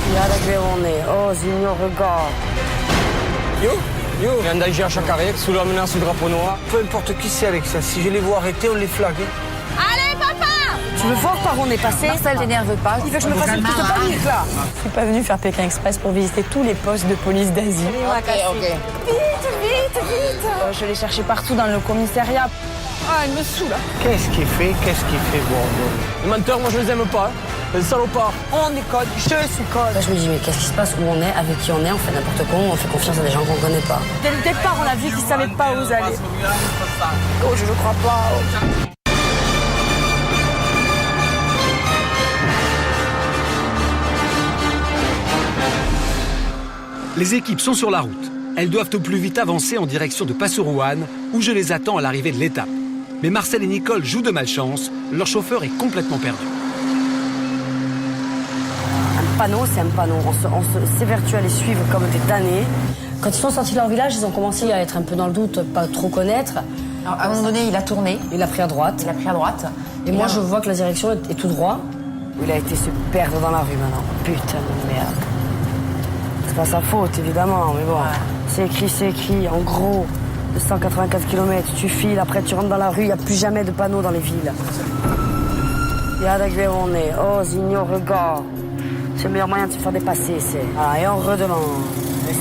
Regarde où on est. Oh, Junior, regarde. Yo, il y a un danger à chaque arrêt, sous la menace du drapeau noir. Peu importe qui c'est avec ça, si je les vois arrêter, on les flague. Allez, papa! Tu veux voir par où on est passé? Marcel, t'énerve pas. Il veut que je me fasse une petite panique, là. Je suis pas venue faire Pékin Express pour visiter tous les postes de police d'Asie. Ok. Vite! Je l'ai cherché partout dans le commissariat. Ah, il me saoule. Qu'est-ce qu'il fait, Bordeaux? Les menteurs, moi je les aime pas. Un salopard. On déconne, je te suis conne. Là, je me dis, mais qu'est-ce qui se passe? Où on est? Avec qui on est? On fait n'importe quoi, on fait confiance à des gens qu'on connaît pas. Dès le départ, on a vu qu'ils savaient pas où aller. Oh, je ne crois pas. Les équipes sont sur la route. Elles doivent au plus vite avancer en direction de Pasuruan, où je les attends à l'arrivée de l'étape. Mais Marcel et Nicole jouent de malchance, leur chauffeur est complètement perdu. Un panneau, c'est un panneau. On s'évertue à les suivre comme des damnés. Quand ils sont sortis de leur village, ils ont commencé à être un peu dans le doute, pas trop connaître. Alors, à un moment donné, il a tourné. Il a pris à droite. Et moi, je vois que la direction est tout droit. Il a été se perdre dans la rue maintenant. Putain de merde. C'est pas sa faute, évidemment, mais bon. Ouais. C'est écrit, en gros, de 184 km. Tu files, après tu rentres dans la rue, il n'y a plus jamais de panneaux dans les villes. Il y a avec où on est. Oh, Zigno, regarde. C'est le meilleur moyen de se faire dépasser, c'est. Voilà, et on redemande.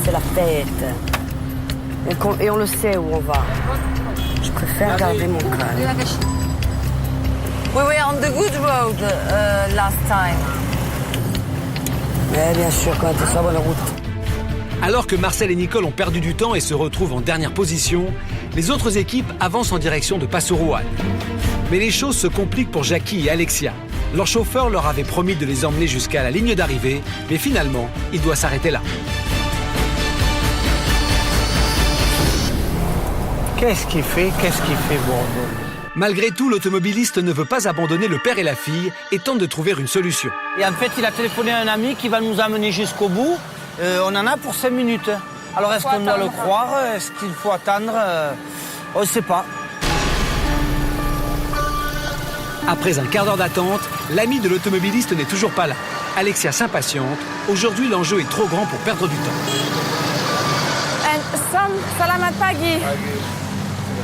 C'est la fête. Et on le sait où on va. Je préfère garder mon calme. We were on the good road last time. Mais bien sûr, quand on était sur la bonne route. Alors que Marcel et Nicole ont perdu du temps et se retrouvent en dernière position, les autres équipes avancent en direction de Pasuruan. Mais les choses se compliquent pour Jackie et Alexia. Leur chauffeur leur avait promis de les emmener jusqu'à la ligne d'arrivée, mais finalement, il doit s'arrêter là. Qu'est-ce qu'il fait, Bordeaux? Malgré tout, l'automobiliste ne veut pas abandonner le père et la fille et tente de trouver une solution. Et en fait, il a téléphoné à un ami qui va nous amener jusqu'au bout. On en a pour 5 minutes. Alors, est-ce qu'on doit le croire? Est-ce qu'il faut attendre? On ne sait pas. Après un quart d'heure d'attente, l'ami de l'automobiliste n'est toujours pas là. Alexia s'impatiente. Aujourd'hui, l'enjeu est trop grand pour perdre du temps. Salamat pagi.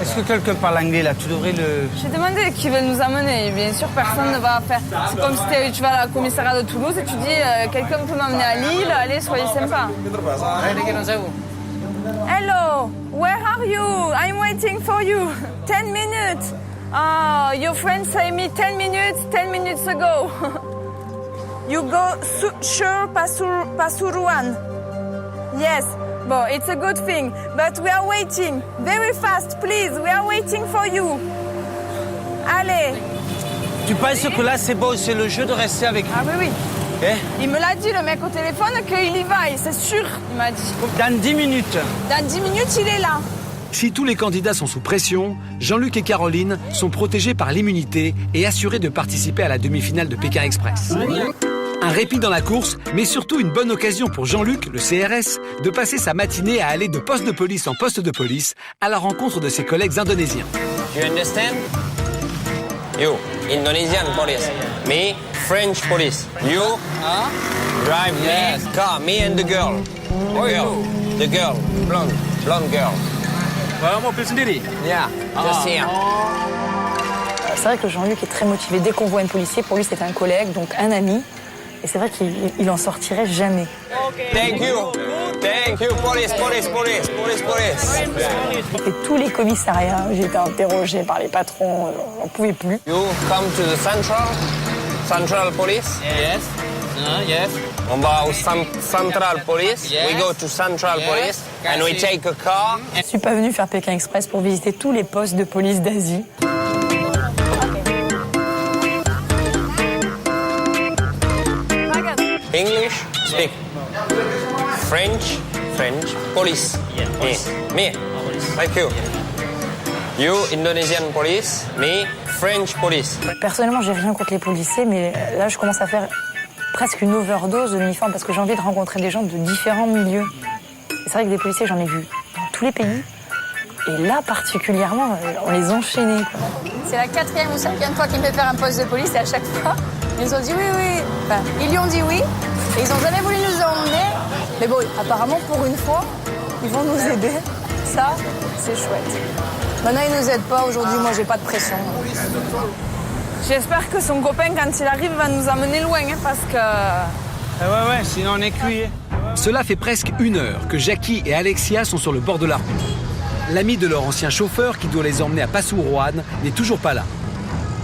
Est-ce que quelqu'un parle anglais là? Tu devrais le... J'ai demandé qui veut nous amener. Bien sûr, personne ne va faire. C'est comme si tu vas à la commissariat de Toulouse et tu dis quelqu'un peut m'amener à Lille. Allez, soyez sympa. Hello, where are you? I'm waiting for you. 10 minutes. Oh, your friend say me 10 minutes ago. You go sure Pasuruan. Yes. Bon, it's a good thing, but we are waiting. Very fast, please. We are waiting for you. Allez. Tu penses que là, c'est bon, c'est le jeu de rester avec lui? Ah oui. Eh? Il me l'a dit, le mec au téléphone, qu'il y va, c'est sûr, il m'a dit. Dans 10 minutes. Dans 10 minutes, il est là. Si tous les candidats sont sous pression, Jean-Luc et Caroline sont protégés par l'immunité et assurés de participer à la demi-finale de Pékin Express. Un répit dans la course, mais surtout une bonne occasion pour Jean-Luc, le CRS, de passer sa matinée à aller de poste de police en poste de police à la rencontre de ses collègues indonésiens. You understand? You, Indonesian police. Me, French police. You, drive me car, me and the girl. The girl, blonde girl. Yeah, just here. C'est vrai que Jean-Luc est très motivé. Dès qu'on voit un policier, pour lui, c'est un collègue, donc un ami. Et c'est vrai qu'il en sortirait jamais. Thank you, police. Et tous les commissariats, j'ai été interrogée par les patrons, on n'en pouvait plus. You come to the central police? Yes. Yes. On va au central police. Yes. We go to central police and we take a car. Je ne suis pas venue faire Pékin Express pour visiter tous les postes de police d'Asie. English, speak. French, police. Yeah, police. Me, like you. You, Indonesian police. Me, French police. Personnellement, j'ai rien contre les policiers, mais là, je commence à faire presque une overdose de l'uniforme parce que j'ai envie de rencontrer des gens de différents milieux. Et c'est vrai que des policiers, j'en ai vu dans tous les pays. Et là, particulièrement, on les enchaînait. C'est la 4e ou 5e fois qu'ils me fait faire un poste de police et à chaque fois, ils ont dit oui. Enfin, ils lui ont dit oui et ils n'ont jamais voulu nous emmener. Mais bon, apparemment, pour une fois, ils vont nous aider. Ça, c'est chouette. Maintenant, ils nous aident pas. Aujourd'hui, moi, j'ai pas de pression. J'espère que son copain, quand il arrive, va nous amener loin, hein, parce que... Ouais, sinon on est cuit. Cela fait presque 1 heure que Jackie et Alexia sont sur le bord de la route. L'ami de leur ancien chauffeur, qui doit les emmener à Pasuruan, n'est toujours pas là.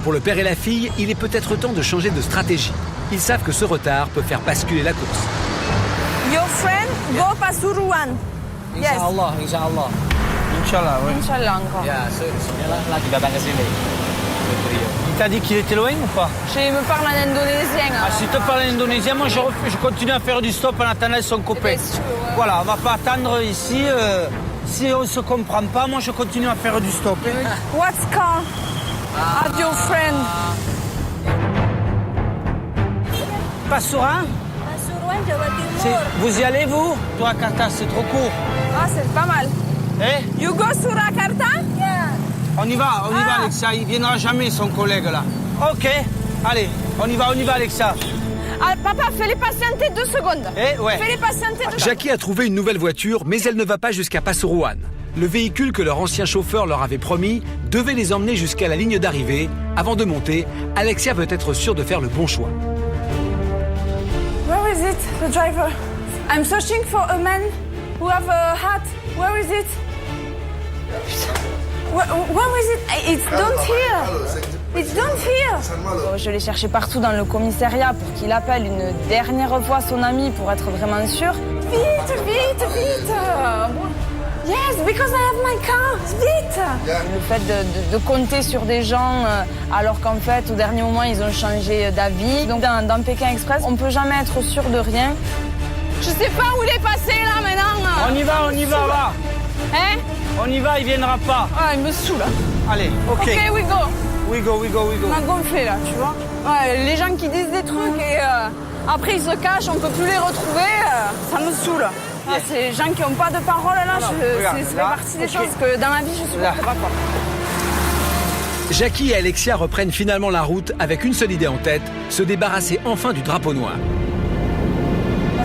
Pour le père et la fille, il est peut-être temps de changer de stratégie. Ils savent que ce retard peut faire basculer la course. Your friend go Pasuruan. Yes. Inch'Allah, Inch'Allah. Inch'Allah, oui. Inch'Allah encore. Là, qui va pas rester. Il t'a dit qu'il était loin ou pas? Je me parle en indonésien. Ah, si tu parles en indonésien, moi je continue à faire du stop en attendant son copain. Voilà, on va pas attendre ici. Si on se comprend pas, moi je continue à faire du stop. What car have your friend? Pasuruan? Pasuruan, Jawa Timur. Vous y allez, vous? Surakarta, c'est trop court. Ah, c'est pas mal. Eh? You go Surakarta? On y va, Alexia. Il viendra jamais, son collègue, là. Ok, allez, on y va, Alexia. Ah, papa, fais-les patienter 2 secondes. Ouais. Fais-les patienter 2 secondes. Jackie a trouvé une nouvelle voiture, mais elle ne va pas jusqu'à Pasuruan. Le véhicule que leur ancien chauffeur leur avait promis devait les emmener jusqu'à la ligne d'arrivée. Avant de monter, Alexia veut être sûre de faire le bon choix. Where is it, the driver? I'm searching for a man who have a hat. Where is it? Where is it? It's down here. It's down here. Je l'ai cherché partout dans le commissariat pour qu'il appelle une dernière fois son ami pour être vraiment sûr. Vite. Yes, because I have my car. Vite. Le fait de compter sur des gens alors qu'en fait au dernier moment ils ont changé d'avis. Donc dans Pékin Express, on peut jamais être sûr de rien. Je sais pas où il est passé là maintenant. On y va là. Hein? On y va, il viendra pas. Ah, il me saoule. Allez, ok. Ok, we go. We go. On a gonflé là, tu vois. Ouais, les gens qui disent des trucs et après ils se cachent, on peut plus les retrouver, ça me saoule. Ah, c'est les gens qui n'ont pas de parole là, c'est fait partie des choses que dans la vie je supporte pas quoi. Jackie et Alexia reprennent finalement la route avec une seule idée en tête, se débarrasser enfin du drapeau noir.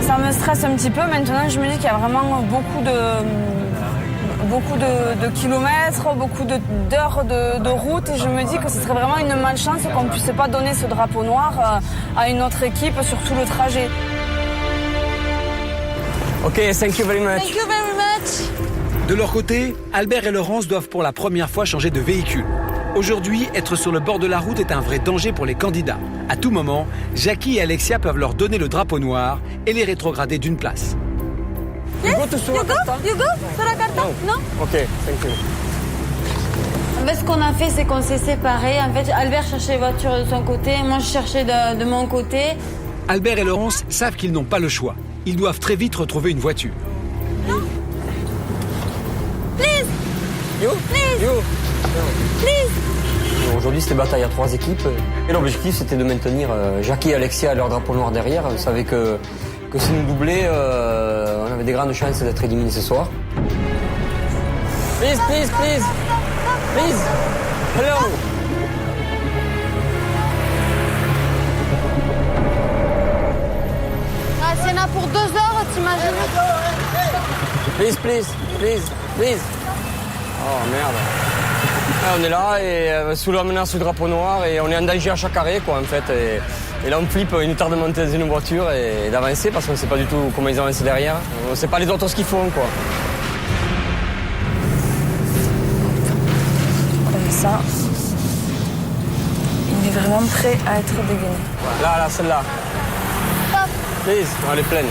Ça me stresse un petit peu. Maintenant, je me dis qu'il y a vraiment beaucoup de kilomètres, beaucoup d'heures de route. Et je me dis que ce serait vraiment une malchance qu'on ne puisse pas donner ce drapeau noir à une autre équipe sur tout le trajet. Ok, thank you very much. Thank you very much. De leur côté, Albert et Laurence doivent pour la première fois changer de véhicule. Aujourd'hui, être sur le bord de la route est un vrai danger pour les candidats. À tout moment, Jackie et Alexia peuvent leur donner le drapeau noir et les rétrograder d'une place. Yes, you go Surakarta? Non? Ok, thank you. En fait, ce qu'on a fait, c'est qu'on s'est séparés. En fait, Albert cherchait les voitures de son côté, moi je cherchais de mon côté. Albert et Laurence savent qu'ils n'ont pas le choix. Ils doivent très vite retrouver une voiture. Please! You? Please! Aujourd'hui, c'était bataille à 3 équipes. Et l'objectif, c'était de maintenir Jackie et Alexia à leur drapeau noir derrière. On savait que si nous doublait, on avait des grandes chances d'être éliminés ce soir. Please. Hello. Ah, s'il y en a pour 2 heures, t'imagines? Please. Oh merde. On est là et sous la menace du drapeau noir et on est en danger à chaque arrêt quoi en fait. Et là on flippe, il nous tarde de monter dans une voiture et d'avancer parce qu'on ne sait pas du tout comment ils avancent derrière. On ne sait pas les autres ce qu'ils font quoi. Comme ça, il est vraiment prêt à être dégainé. Là, celle-là. Please. Non, elle est pleine.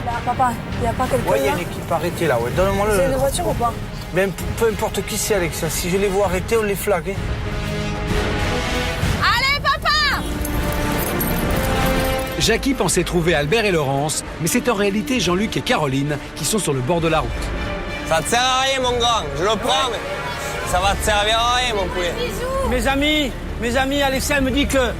Là, papa, il n'y a pas quelqu'un Ouais, il y a là? une équipe arrêtée là, ouais. Donne-moi le... C'est une voiture ou pas? Ben, peu importe qui c'est, Alexia. Si je les vois arrêter, on les flague. Hein. Allez, papa! Jackie pensait trouver Albert et Laurence, mais c'est en réalité Jean-Luc et Caroline qui sont sur le bord de la route. Ça te sert à rien, mon grand. Je le prends, mais ça va te servir à rien, mon poulet. Mes amis, Alexia me dit que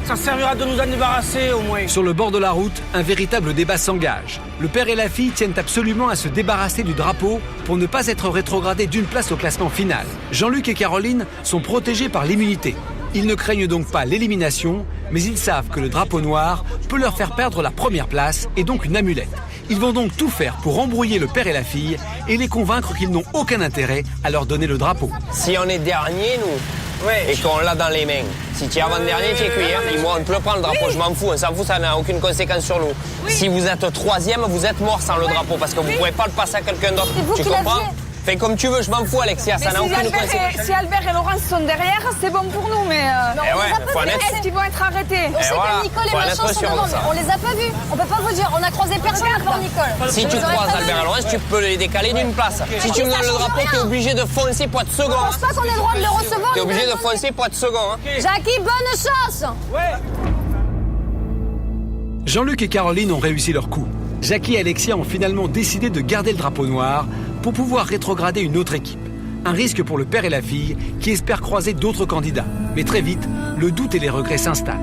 ça servira de nous en débarrasser au moins. Sur le bord de la route, un véritable débat s'engage. Le père et la fille tiennent absolument à se débarrasser du drapeau pour ne pas être rétrogradés d'une place au classement final. Jean-Luc et Caroline sont protégés par l'immunité. Ils ne craignent donc pas l'élimination, mais ils savent que le drapeau noir peut leur faire perdre la première place et donc une amulette. Ils vont donc tout faire pour embrouiller le père et la fille et les convaincre qu'ils n'ont aucun intérêt à leur donner le drapeau. Si on est dernier, nous, et qu'on l'a dans les mains, si tu es avant-dernier, tu es cuit. Et moi, on peut le prendre le drapeau, je m'en fous, on s'en fout, ça n'a aucune conséquence sur nous. Si vous êtes 3e, vous êtes mort sans le drapeau, parce que vous ne pouvez pas le passer à quelqu'un d'autre. Tu comprends? Fais comme tu veux, je m'en fous, Alexia, ça n'a aucune conséquence. Si Albert et Laurence sont derrière, c'est bon pour nous, mais est-ce qu'ils vont être arrêtés? On sait que Nicole et Machin sont devant, mais on les a pas vus. On peut pas vous dire, on a croisé personne à part Nicole. Si tu croises Albert et Laurence, tu peux les décaler d'une place. Si tu me donnes le drapeau, t'es obligé de foncer pour être second. Je pense pas qu'on ait le droit de le recevoir. T'es obligé de foncer pour être second. Jackie, bonne chance. Jean-Luc et Caroline ont réussi leur coup. Jackie et Alexia ont finalement décidé de garder le drapeau noir pour pouvoir rétrograder une autre équipe. Un risque pour le père et la fille qui espèrent croiser d'autres candidats. Mais très vite, le doute et les regrets s'installent.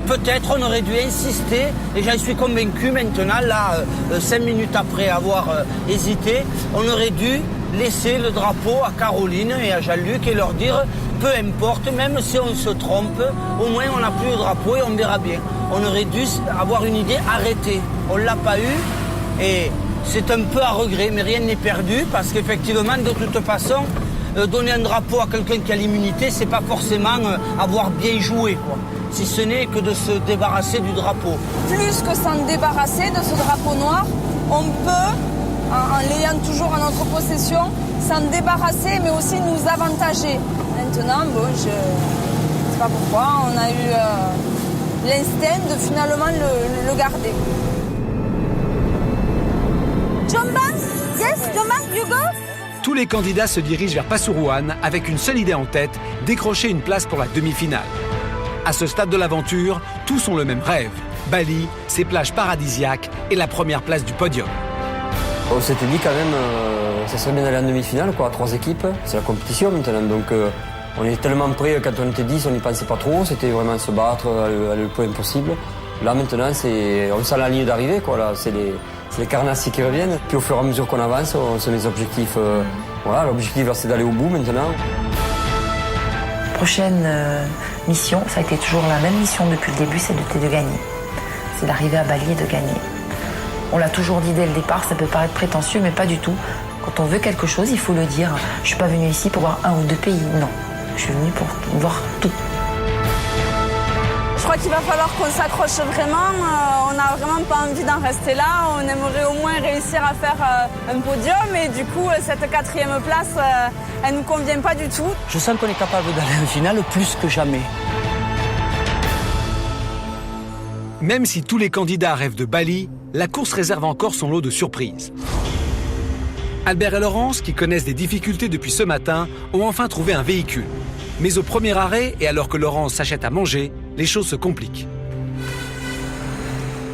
Peut-être on aurait dû insister, et j'en suis convaincu maintenant, là, 5 minutes après avoir hésité, on aurait dû laisser le drapeau à Caroline et à Jean-Luc et leur dire, peu importe, même si on se trompe, au moins on n'a plus le drapeau et on verra bien. On aurait dû avoir une idée arrêtée. On ne l'a pas eu et c'est un peu à regret, mais rien n'est perdu parce qu'effectivement, de toute façon, donner un drapeau à quelqu'un qui a l'immunité, c'est pas forcément avoir bien joué, quoi. Si ce n'est que de se débarrasser du drapeau. Plus que s'en débarrasser de ce drapeau noir, on peut, en l'ayant toujours en notre possession, s'en débarrasser, mais aussi nous avantager. Maintenant, bon, je ne sais pas pourquoi, on a eu l'instinct de finalement le garder. Jomban? Yes, Jomban, you go? Tous les candidats se dirigent vers Pasuruan avec une seule idée en tête, décrocher une place pour la demi-finale. À ce stade de l'aventure, tous ont le même rêve. Bali, ses plages paradisiaques et la première place du podium. On s'était dit quand même, ça serait bien d'aller en demi-finale, quoi, 3 équipes. C'est la compétition maintenant, donc on est tellement près, quand on était 10, on n'y pensait pas trop. C'était vraiment se battre, aller le point possible. Là maintenant, on sent la ligne d'arrivée, quoi. Là, c'est les carnassiers qui reviennent. Puis au fur et à mesure qu'on avance, on se met des objectifs. Voilà, l'objectif c'est d'aller au bout maintenant. Prochaine mission, ça a été toujours la même mission depuis le début, c'est de gagner. C'est d'arriver à Bali et de gagner. On l'a toujours dit dès le départ, ça peut paraître prétentieux, mais pas du tout. Quand on veut quelque chose, il faut le dire. Je suis pas venue ici pour voir 1 ou 2 pays, non. Je suis venue pour voir tout. Je crois qu'il va falloir qu'on s'accroche vraiment. On n'a vraiment pas envie d'en rester là. On aimerait au moins réussir à faire un podium. Et du coup, cette 4e place, elle ne nous convient pas du tout. Je sens qu'on est capable d'aller en finale plus que jamais. Même si tous les candidats rêvent de Bali, la course réserve encore son lot de surprises. Albert et Laurence, qui connaissent des difficultés depuis ce matin, ont enfin trouvé un véhicule. Mais au premier arrêt, et alors que Laurence s'achète à manger, les choses se compliquent.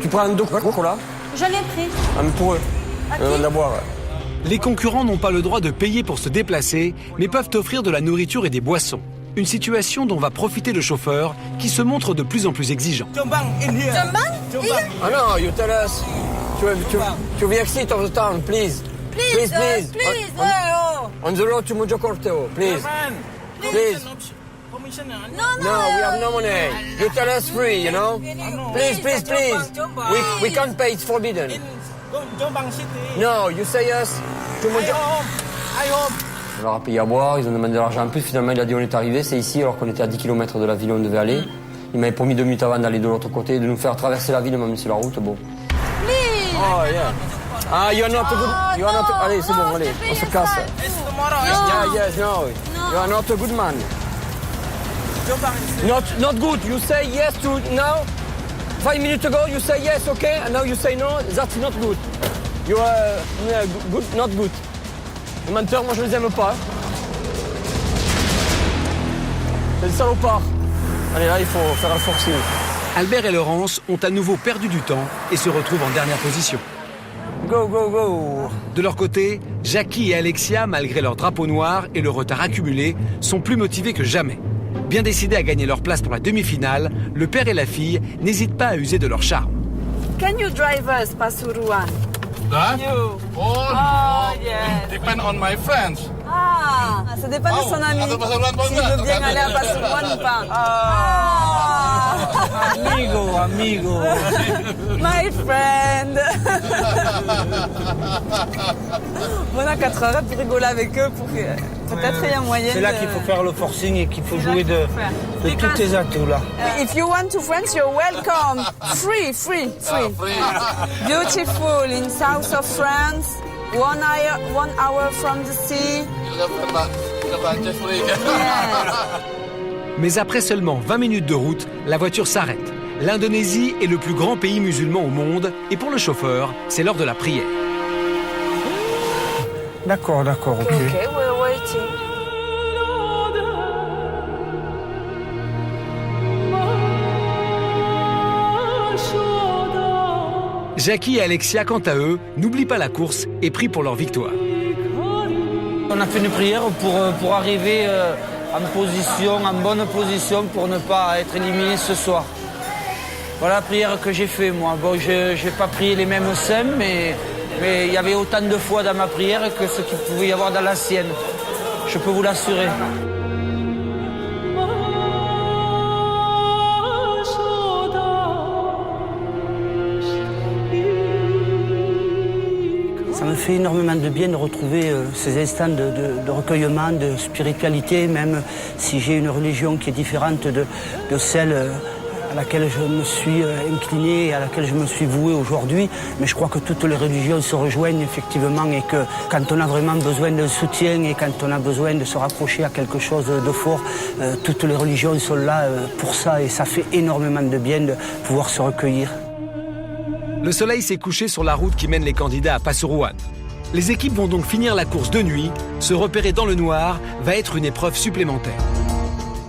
Tu prends un Coca-Cola? Je l'ai pris. Un pour eux. À boire. Les concurrents n'ont pas le droit de payer pour se déplacer, mais peuvent offrir de la nourriture et des boissons. Une situation dont va profiter le chauffeur, qui se montre de plus en plus exigeant. Jomban, in here. Jomban? Ah non, you tell us. To the exit of the town, please. Please. On the road to Mojocorto, please. Please. No, we have no money. You tell us free, you know? Please. We can't pay, it's forbidden. No, you say us to Mojocorto. On leur a payé à boire, ils ont demandé de l'argent en plus. Finalement, il a dit on est arrivé, c'est ici, alors qu'on était à 10 km de la ville où on devait aller. Il m'avait promis 2 minutes avant d'aller de l'autre côté, de nous faire traverser la ville, même si la route, bon. Please. Oh, yeah. Ah, you are not a good... You are not a... Allez, c'est bon, allez, on se casse. Yes, no. You are not a good man. Not good. You say yes to now. 5 minutes ago, you say yes, okay, and now you say no. That's not good. You are good, not good. Les menteurs, moi je les aime pas. C'est des salopards. Allez, là, il faut faire un forcing. Albert et Laurence ont à nouveau perdu du temps et se retrouvent en dernière position. Go. De leur côté, Jackie et Alexia, malgré leur drapeau noir et le retard accumulé, sont plus motivés que jamais. Bien décidés à gagner leur place pour la demi-finale, le père et la fille n'hésitent pas à user de leur charme. Can you drive us, Pasuruan? That? You. Oh, yes. Depend on my friends. Ça dépend de son ami. S'il veut bien aller à Pasuruan ou pas. Amigo. My friend. On a 4 heures pour rigoler avec eux pour que peut-être il y a moyen. C'est là qu'il faut faire le forcing et qu'il faut jouer de tous tes atouts là. If you want to France, you're welcome. Free. Beautiful in south of France. 1 hour from the sea. Mais après seulement 20 minutes de route, la voiture s'arrête. L'Indonésie est le plus grand pays musulman au monde et pour le chauffeur, c'est l'heure de la prière. D'accord, ok. Okay, we're waiting. Jackie et Alexia, quant à eux, n'oublient pas la course et prient pour leur victoire. On a fait une prière pour arriver en bonne position pour ne pas être éliminé ce soir. Voilà la prière que j'ai fait moi. Bon, je n'ai pas prié les mêmes saints, mais il y avait autant de foi dans ma prière que ce qu'il pouvait y avoir dans la sienne. Je peux vous l'assurer. Ça me fait énormément de bien de retrouver ces instants de recueillement, de spiritualité, même si j'ai une religion qui est différente de celle à laquelle je me suis incliné et à laquelle je me suis voué aujourd'hui. Mais je crois que toutes les religions se rejoignent effectivement et que quand on a vraiment besoin d'un soutien et quand on a besoin de se rapprocher à quelque chose de fort, toutes les religions sont là pour ça et ça fait énormément de bien de pouvoir se recueillir. Le soleil s'est couché sur la route qui mène les candidats à Pasuruan. Les équipes vont donc finir la course de nuit. Se repérer dans le noir va être une épreuve supplémentaire.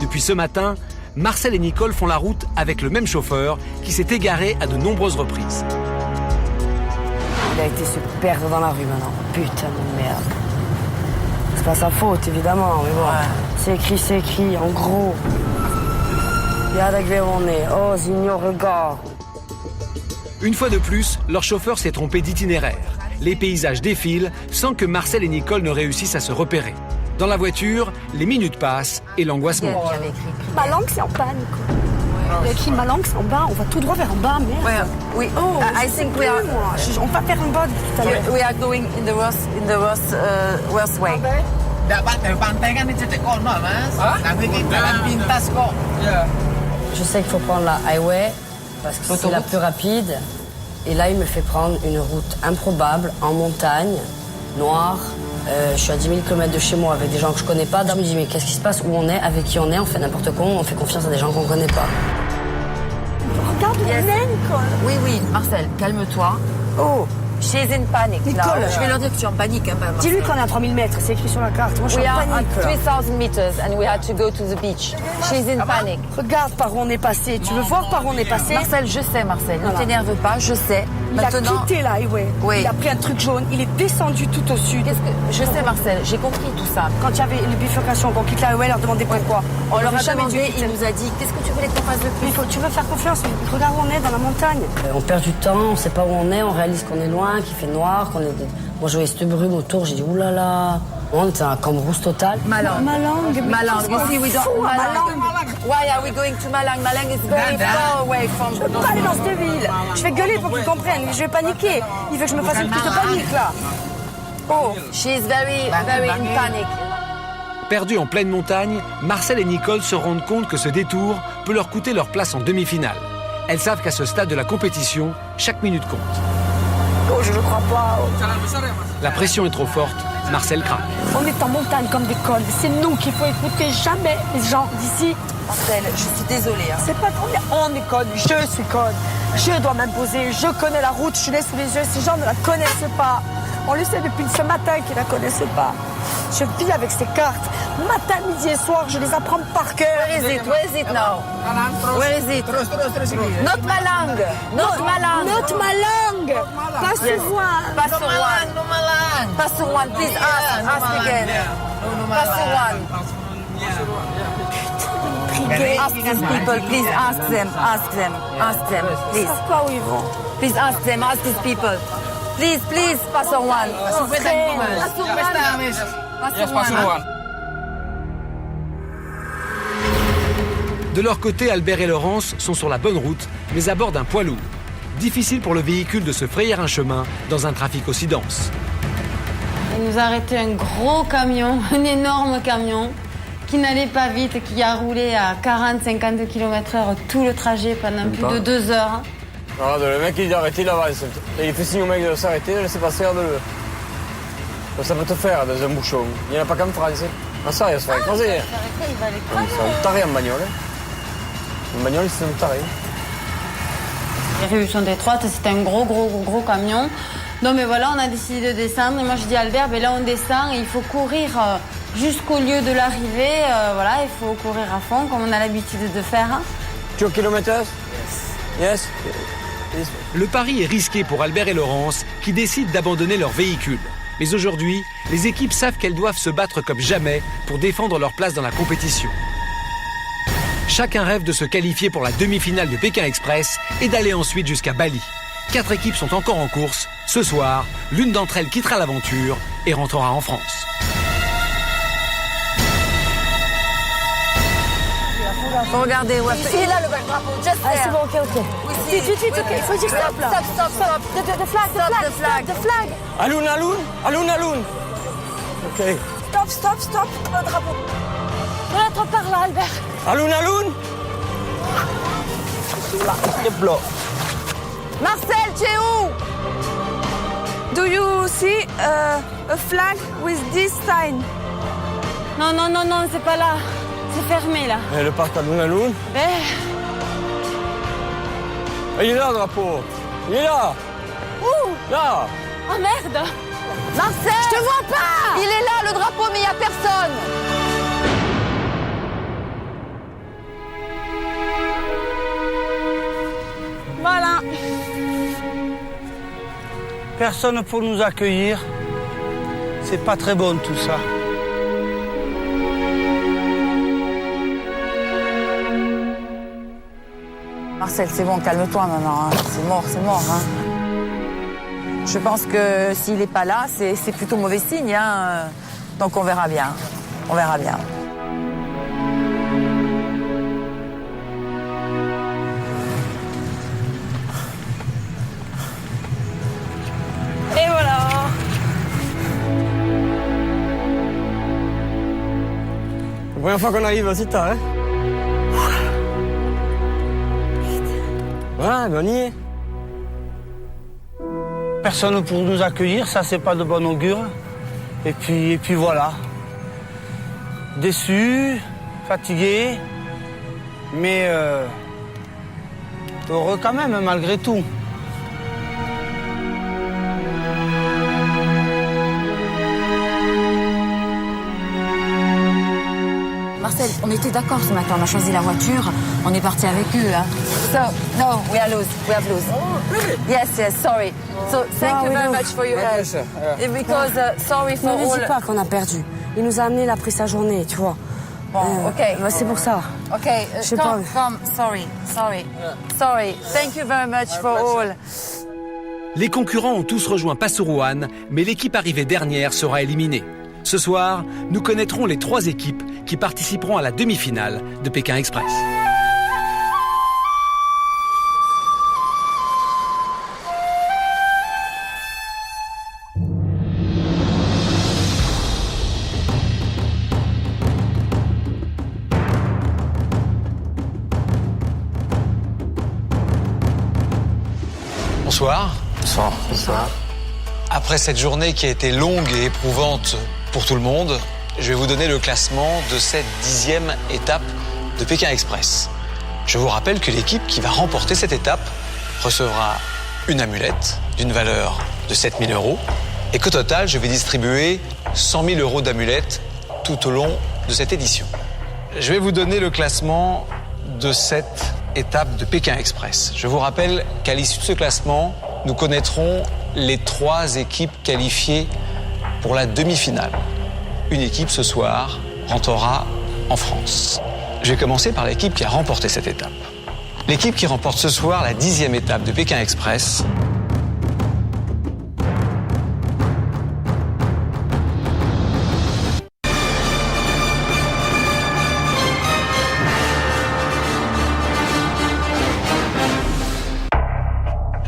Depuis ce matin, Marcel et Nicole font la route avec le même chauffeur qui s'est égaré à de nombreuses reprises. Il a été se perdre dans la rue maintenant. Putain de merde. C'est pas sa faute évidemment, mais bon. Ouais. C'est écrit, en gros. Regarde où on est. Oh, Zigno, regarde. Une fois de plus, leur chauffeur s'est trompé d'itinéraire. Les paysages défilent sans que Marcel et Nicole ne réussissent à se repérer. Dans la voiture, les minutes passent et l'angoisse monte. Ma langue, c'est en bas, Nico. Il y a écrit ma langue, c'est en bas. On va tout droit vers en bas, merde. Oui. Oh, I think we are. On va vers en bas tout à l'heure. We are going in the worst way. Je sais qu'il faut prendre la highway parce que c'est la plus rapide. Et là, il me fait prendre une route improbable, en montagne, noire. Je suis à 10 000 km de chez moi avec des gens que je connais pas. Je me dis, mais qu'est-ce qui se passe? Où on est? Avec qui on est? On fait n'importe quoi, on fait confiance à des gens qu'on connaît pas. Regarde où on est, Nicole. Oui, Marcel, calme-toi. Oh, she's in panic. Nicole, je vais leur dire que tu es en panique. Hein, dis-lui qu'on est à 3000 mètres, c'est écrit sur la carte. Moi, je suis en panique. We are at 3000 meters and we had to go to the beach. She's in panic. Regarde par où on est passé. Tu veux voir par où on est passé? Marcel, je sais, Marcel. Ne t'énerve pas, je sais. Maintenant, a quitté la highway. Oui. Il a pris un truc jaune. Il est descendu tout au sud. Je sais, Marcel. J'ai compris tout ça. Quand il y avait les bifurcations, qu'on quitte la highway, leur demandait pourquoi. On leur a demandé, il nous a dit, qu'est-ce que tu voulais qu'on fasse de plus? Tu veux faire confiance. Regarde où on est, dans la montagne. On perd du temps, on sait pas où on est, on réalise qu'on est loin, qu'il fait noir, qu'on est... Moi, je voyais cette brume autour, j'ai dit, oulala. On était un cambrousse total. Malang. You see, we don't... Malang. Why are we going to Malang? Malang is very far away from... Je veux pas aller dans cette ville. Je vais gueuler pour qu'ils comprennent. Je vais paniquer. Il veut que je me fasse une crise de panique, là. Oh, she's very in panic. Perdus en pleine montagne, Marcel et Nicole se rendent compte que ce détour peut leur coûter leur place en demi-finale. Elles savent qu'à ce stade de la compétition, chaque minute compte. Oh, je ne crois pas. La pression est trop forte, Marcel craque. On est en montagne comme des connes. C'est nous qu'il faut écouter, jamais les gens d'ici. Marcel, je suis désolée. Hein. C'est pas on est conne, je suis conne. Je dois m'imposer, je connais la route, je l'ai sous les yeux. Ces gens ne la connaissent pas. On le sait depuis ce matin qu'ils ne la connaissent pas. Je vis avec ces cartes. Matin, midi et soir, je les apprends par cœur. Where is it now? Where is it? Not Malang. Not Malang. Not Malang. Pasuruan. Pasuruan. Please ask again. Pasuruan. Ask these people, please ask them, please. Pourquoi où ils vont? Please ask them, ask these people. Please, Pasuruan. Pasuruan. De leur côté, Albert et Laurence sont sur la bonne route, mais à bord d'un poids lourd. Difficile pour le véhicule de se frayer un chemin dans un trafic aussi dense. Il nous a arrêté un gros camion, un énorme camion, qui n'allait pas vite, qui a roulé à 40-50 km/h tout le trajet pendant plus de 2 heures. Regarde, le mec il est arrêté, il avance. Et il fait signe au mec de s'arrêter, je sais pas, regarde-le. Ça peut te faire dans un bouchon. Il n'y en a pas qu'en France. Ah ça, il va se faire écraser. C'est un taré en bagnole. En bagnole, c'est un taré. Les rues sont étroites, c'était un gros camion. Donc mais voilà, on a décidé de descendre. Et moi je dis à Albert, ben là on descend et il faut courir jusqu'au lieu de l'arrivée. Voilà, il faut courir à fond comme on a l'habitude de faire. 2 km? Yes. Le pari est risqué pour Albert et Laurence qui décident d'abandonner leur véhicule. Mais aujourd'hui, les équipes savent qu'elles doivent se battre comme jamais pour défendre leur place dans la compétition. Chacun rêve de se qualifier pour la demi-finale de Pékin Express et d'aller ensuite jusqu'à Bali. 4 équipes sont encore en course. Ce soir, l'une d'entre elles quittera l'aventure et rentrera en France. Regardez, ouais. Il est là le drapeau, just there. c'est bon, ok. Vite, ok. Il faut dire stop là. Stop. The flag. Alun. Ok. Stop, le drapeau. Voilà, t'en parles, Albert. Alun. Marcel, tu es où? Do you see a flag with this sign? Non, c'est pas là. C'est fermé là. Et le parc Alun. Il est là le drapeau. Il est là. Où? Là. Oh merde. Marcel! Je te vois pas. Il est là, le drapeau, mais il n'y a personne. Voilà. Personne pour nous accueillir. C'est pas très bon tout ça. Marcel, c'est bon, calme-toi maintenant. Hein. C'est mort. Hein. Je pense que s'il n'est pas là, c'est plutôt mauvais signe. Hein. Donc on verra bien. Et voilà. La première fois qu'on arrive aussi tard, hein. Ouais, ben on y est. Personne pour nous accueillir, ça c'est pas de bon augure. Et puis voilà. Déçu, fatigué, mais heureux quand même malgré tout. Marcel, on était d'accord ce matin, on a choisi la voiture, on est parti avec eux. Hein. So, no, we have lose. Yes, sorry. So, thank you very much for your help. Because, sorry for all... Ne lui dis pas qu'on a perdu. Il nous a amené, il a pris sa journée, tu vois. Bon, ok. C'est pour ça. Ok, come, sorry. Thank you very much for all. Les concurrents ont tous rejoint Pasuruan, mais l'équipe arrivée dernière sera éliminée. Ce soir, nous connaîtrons les 3 équipes qui participeront à la demi-finale de Pékin Express. Bonsoir. Bonsoir. Après cette journée qui a été longue et éprouvante pour tout le monde, je vais vous donner le classement de cette 10e étape de Pékin Express. Je vous rappelle que l'équipe qui va remporter cette étape recevra une amulette d'une valeur de 7 000 € et qu'au total, je vais distribuer 100 000 € d'amulettes tout au long de cette édition. Je vais vous donner le classement de cette étape de Pékin Express. Je vous rappelle qu'à l'issue de ce classement, nous connaîtrons les 3 équipes qualifiées pour la demi-finale. Une équipe ce soir rentrera en France. Je vais commencer par l'équipe qui a remporté cette étape. L'équipe qui remporte ce soir la 10e étape de Pékin Express.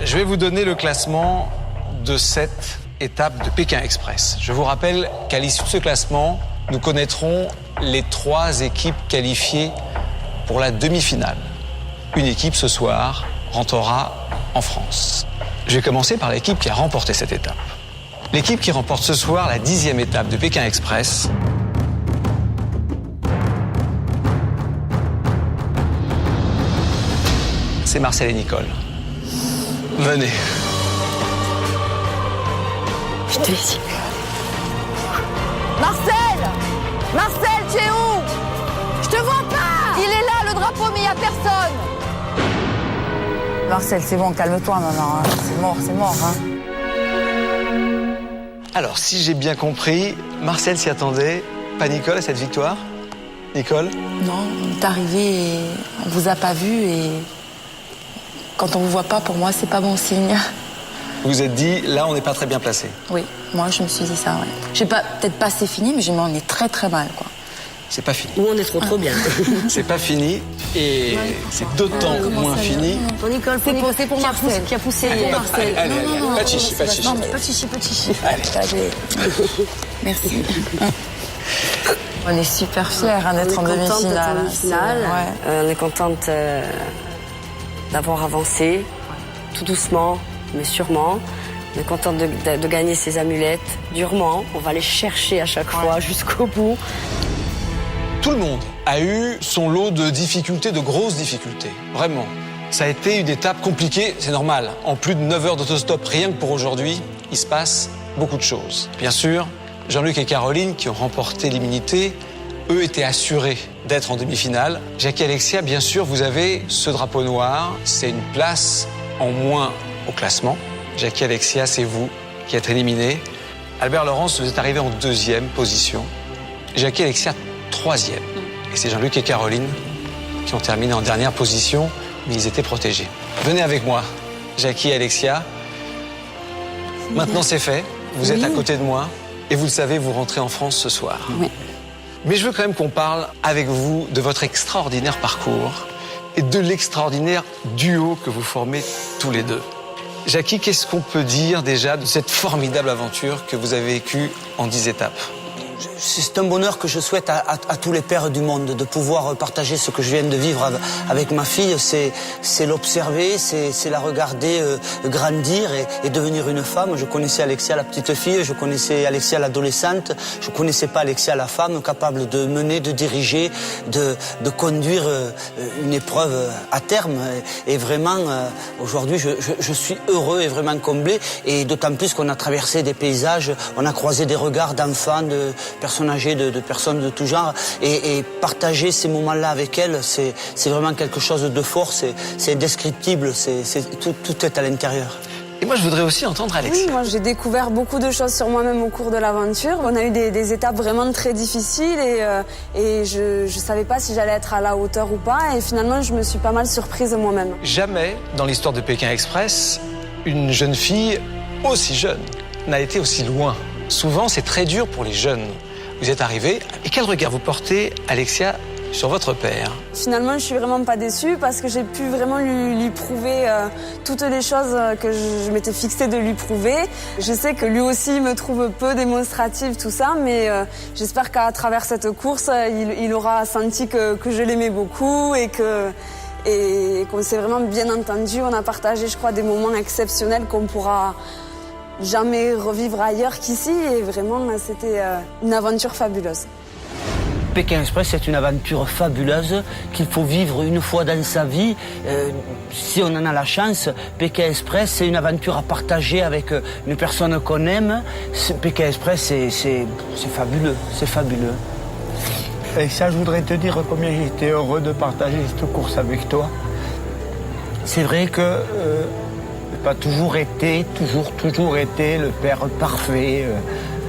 Je vais vous donner le classement de cette étape de Pékin Express. Je vous rappelle qu'à l'issue de ce classement, nous connaîtrons les 3 équipes qualifiées pour la demi-finale. Une équipe ce soir rentrera en France. Je vais commencer par l'équipe qui a remporté cette étape. L'équipe qui remporte ce soir la 10e étape de Pékin Express. C'est Marcel et Nicole. Venez. Je te laisse. Marcel! Marcel, tu es où? Je te vois pas! Il est là, le drapeau, mais il n'y a personne! Marcel, c'est bon, calme-toi maintenant. Hein. C'est mort. Hein. Alors, si j'ai bien compris, Marcel s'y attendait, pas Nicole, à cette victoire? Nicole? Non, on est arrivé et on vous a pas vu et quand on vous voit pas, pour moi, c'est pas bon signe. Vous vous êtes dit, là, on n'est pas très bien placé. Oui, moi, je me suis dit ça, ouais. J'ai pas, peut-être pas c'est fini, mais je m'en ai très très mal, quoi. C'est pas fini. Ou on est trop bien. C'est pas fini et c'est d'autant moins fini. Pour Nicole, c'est pour Marcel qui a poussé Marcel. Allez, pas de chichi, pas de chichi. Non, mais pas de chichi. Allez. Merci. On est super fiers d'être en demi-finale. On est contente d'avoir avancé, tout doucement, mais sûrement. On est contente de gagner ces amulettes durement. On va les chercher à chaque fois jusqu'au bout. Tout le monde a eu son lot de difficultés, de grosses difficultés. Vraiment. Ça a été une étape compliquée, c'est normal. En plus de 9 heures d'autostop, rien que pour aujourd'hui, il se passe beaucoup de choses. Bien sûr, Jean-Luc et Caroline, qui ont remporté l'immunité, eux étaient assurés d'être en demi-finale. Jackie et Alexia, bien sûr, vous avez ce drapeau noir. C'est une place en moins au classement. Jackie et Alexia, c'est vous qui êtes éliminés. Albert Laurence, vous êtes arrivé en 2e position. Jackie et Alexia, 3e. Et c'est Jean-Luc et Caroline qui ont terminé en dernière position, mais ils étaient protégés. Venez avec moi, Jackie et Alexia. Maintenant, c'est fait. Vous êtes à côté de moi. Et vous le savez, vous rentrez en France ce soir. Oui. Mais je veux quand même qu'on parle avec vous de votre extraordinaire parcours et de l'extraordinaire duo que vous formez tous les deux. Jackie, qu'est-ce qu'on peut dire déjà de cette formidable aventure que vous avez vécue en 10 étapes? C'est un bonheur que je souhaite à tous les pères du monde, de pouvoir partager ce que je viens de vivre avec ma fille. C'est l'observer, c'est la regarder grandir et devenir une femme. Je connaissais Alexia, la petite fille, je connaissais Alexia, l'adolescente. Je connaissais pas Alexia, la femme, capable de mener, de diriger, de conduire une épreuve à terme. Et vraiment, aujourd'hui, je suis heureux et vraiment comblé. Et d'autant plus qu'on a traversé des paysages, on a croisé des regards d'enfants, de personnes âgées, de personnes de tout genre, et partager ces moments-là avec elles, c'est vraiment quelque chose de fort, c'est indescriptible, tout est à l'intérieur. Et moi, je voudrais aussi entendre Alexia. Oui, moi, j'ai découvert beaucoup de choses sur moi-même au cours de l'aventure. On a eu des étapes vraiment très difficiles et je savais pas si j'allais être à la hauteur ou pas. Et finalement, je me suis pas mal surprise moi-même. Jamais, dans l'histoire de Pékin Express, une jeune fille aussi jeune n'a été aussi loin. Souvent, c'est très dur pour les jeunes. Vous êtes arrivés. Et quel regard vous portez, Alexia, sur votre père? Finalement, je suis vraiment pas déçue parce que j'ai pu vraiment lui prouver toutes les choses que je m'étais fixée de lui prouver. Je sais que lui aussi me trouve peu démonstrative, tout ça, mais j'espère qu'à travers cette course, il aura senti que je l'aimais beaucoup et qu'on s'est vraiment bien entendu. On a partagé, je crois, des moments exceptionnels qu'on pourra jamais revivre ailleurs qu'ici. Et vraiment, c'était une aventure fabuleuse. Pékin Express, c'est une aventure fabuleuse qu'il faut vivre une fois dans sa vie. Si on en a la chance, Pékin Express, c'est une aventure à partager avec une personne qu'on aime. Pékin Express, c'est fabuleux, c'est fabuleux. Et ça, je voudrais te dire combien j'étais heureux de partager cette course avec toi. C'est vrai que pas toujours été le père parfait.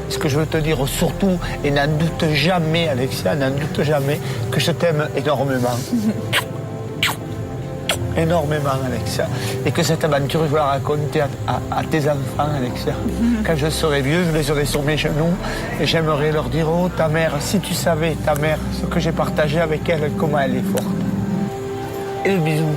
Ce que je veux te dire surtout, et n'en doute jamais, Alexia, n'en doute jamais, que je t'aime énormément. Énormément, Alexia. Et que cette aventure, je vais la raconter à tes enfants, Alexia. Quand je serai vieux, je les aurai sur mes genoux et j'aimerais leur dire, oh, ta mère, si tu savais, ta mère, ce que j'ai partagé avec elle, comment elle est forte. Et le bisou.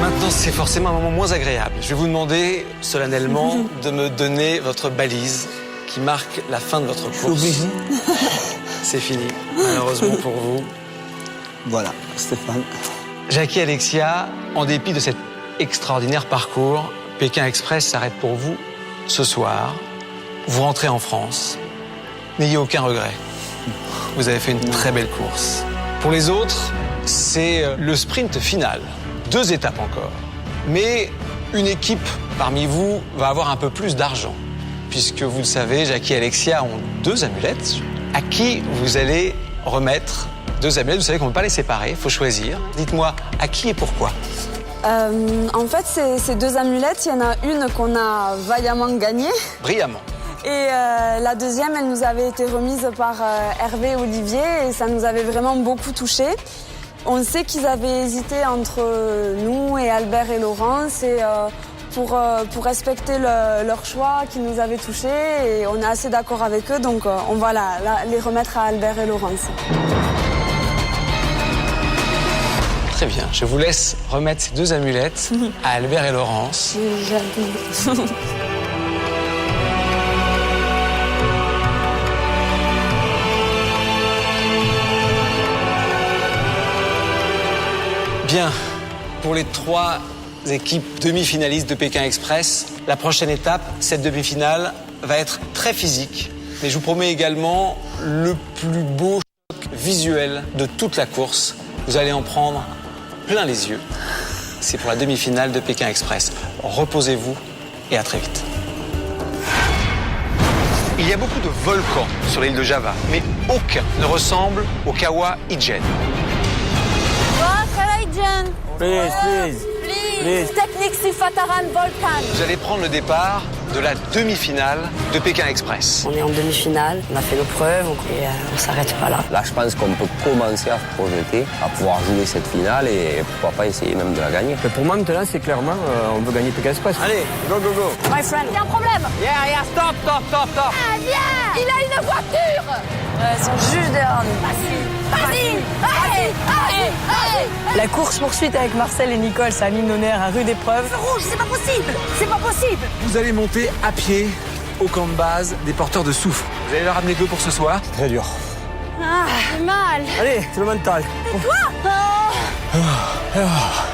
Maintenant, c'est forcément un moment moins agréable. Je vais vous demander solennellement de me donner votre balise qui marque la fin de votre course. C'est fini, malheureusement pour vous. Voilà, Stéphane. Jackie et Alexia, en dépit de cette extraordinaire parcours. Pékin Express s'arrête pour vous ce soir. Vous rentrez en France. N'ayez aucun regret. Vous avez fait une très belle course. Pour les autres, c'est le sprint final. 2 étapes encore. Mais une équipe parmi vous va avoir un peu plus d'argent. Puisque vous le savez, Jackie et Alexia ont 2 amulettes à qui vous allez remettre 2 amulettes. Vous savez qu'on ne peut pas les séparer, il faut choisir. Dites-moi, à qui et pourquoi? En fait, ces 2 amulettes, il y en a une qu'on a vaillamment gagnée. Brillamment. Et la deuxième, elle nous avait été remise par Hervé et Olivier et ça nous avait vraiment beaucoup touchés. On sait qu'ils avaient hésité entre nous et Albert et Laurence et pour respecter leur choix qui nous avait touchés et on est assez d'accord avec eux, donc on va les remettre à Albert et Laurence. Très bien, je vous laisse remettre ces 2 amulettes à Albert et Laurence. J'adore. Bien, pour les 3 équipes demi-finalistes de Pékin Express, la prochaine étape, cette demi-finale, va être très physique. Mais je vous promets également le plus beau choc visuel de toute la course. Vous allez en prendre plein les yeux. C'est pour la demi-finale de Pékin Express. Reposez-vous et à très vite. Il y a beaucoup de volcans sur l'île de Java, mais aucun ne ressemble au Kawa Ijen. Please. Technique Sifataran Volcan. Vous allez prendre le départ de la demi-finale de Pékin Express. On est en demi-finale, on a fait nos preuves et on s'arrête pas là. Là, je pense qu'on peut commencer à se projeter, à pouvoir jouer cette finale et pourquoi pas essayer même de la gagner. Mais pour moi, maintenant, c'est clairement, on veut gagner Pékin Express. Allez, go. My friend, il y a un problème. Yeah, stop. Ah, viens. Il a une voiture. Ils sont juste derrière nous. Vas-y. La course-poursuite avec Marcel et Nicole, ça a mis nos nerfs à rude épreuve. Feu rouge, c'est pas possible. Vous allez monter à pied au camp de base des porteurs de soufre. Vous allez leur amener 2 pour ce soir. Très dur. J'ai mal. Allez, c'est le mental.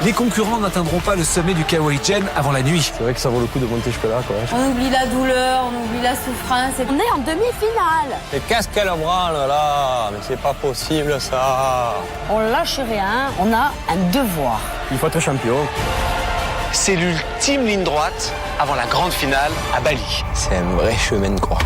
Les concurrents n'atteindront pas le sommet du Kawa-i-Jen avant la nuit. C'est vrai que ça vaut le coup de monter jusque-là, quoi. On oublie la douleur, on oublie la souffrance. On est en demi-finale. Mais qu'est-ce qu'elle branle là? Mais c'est pas possible ça. On lâche rien, on a un devoir. Il faut être champion. C'est l'ultime ligne droite avant la grande finale à Bali. C'est un vrai chemin de croix.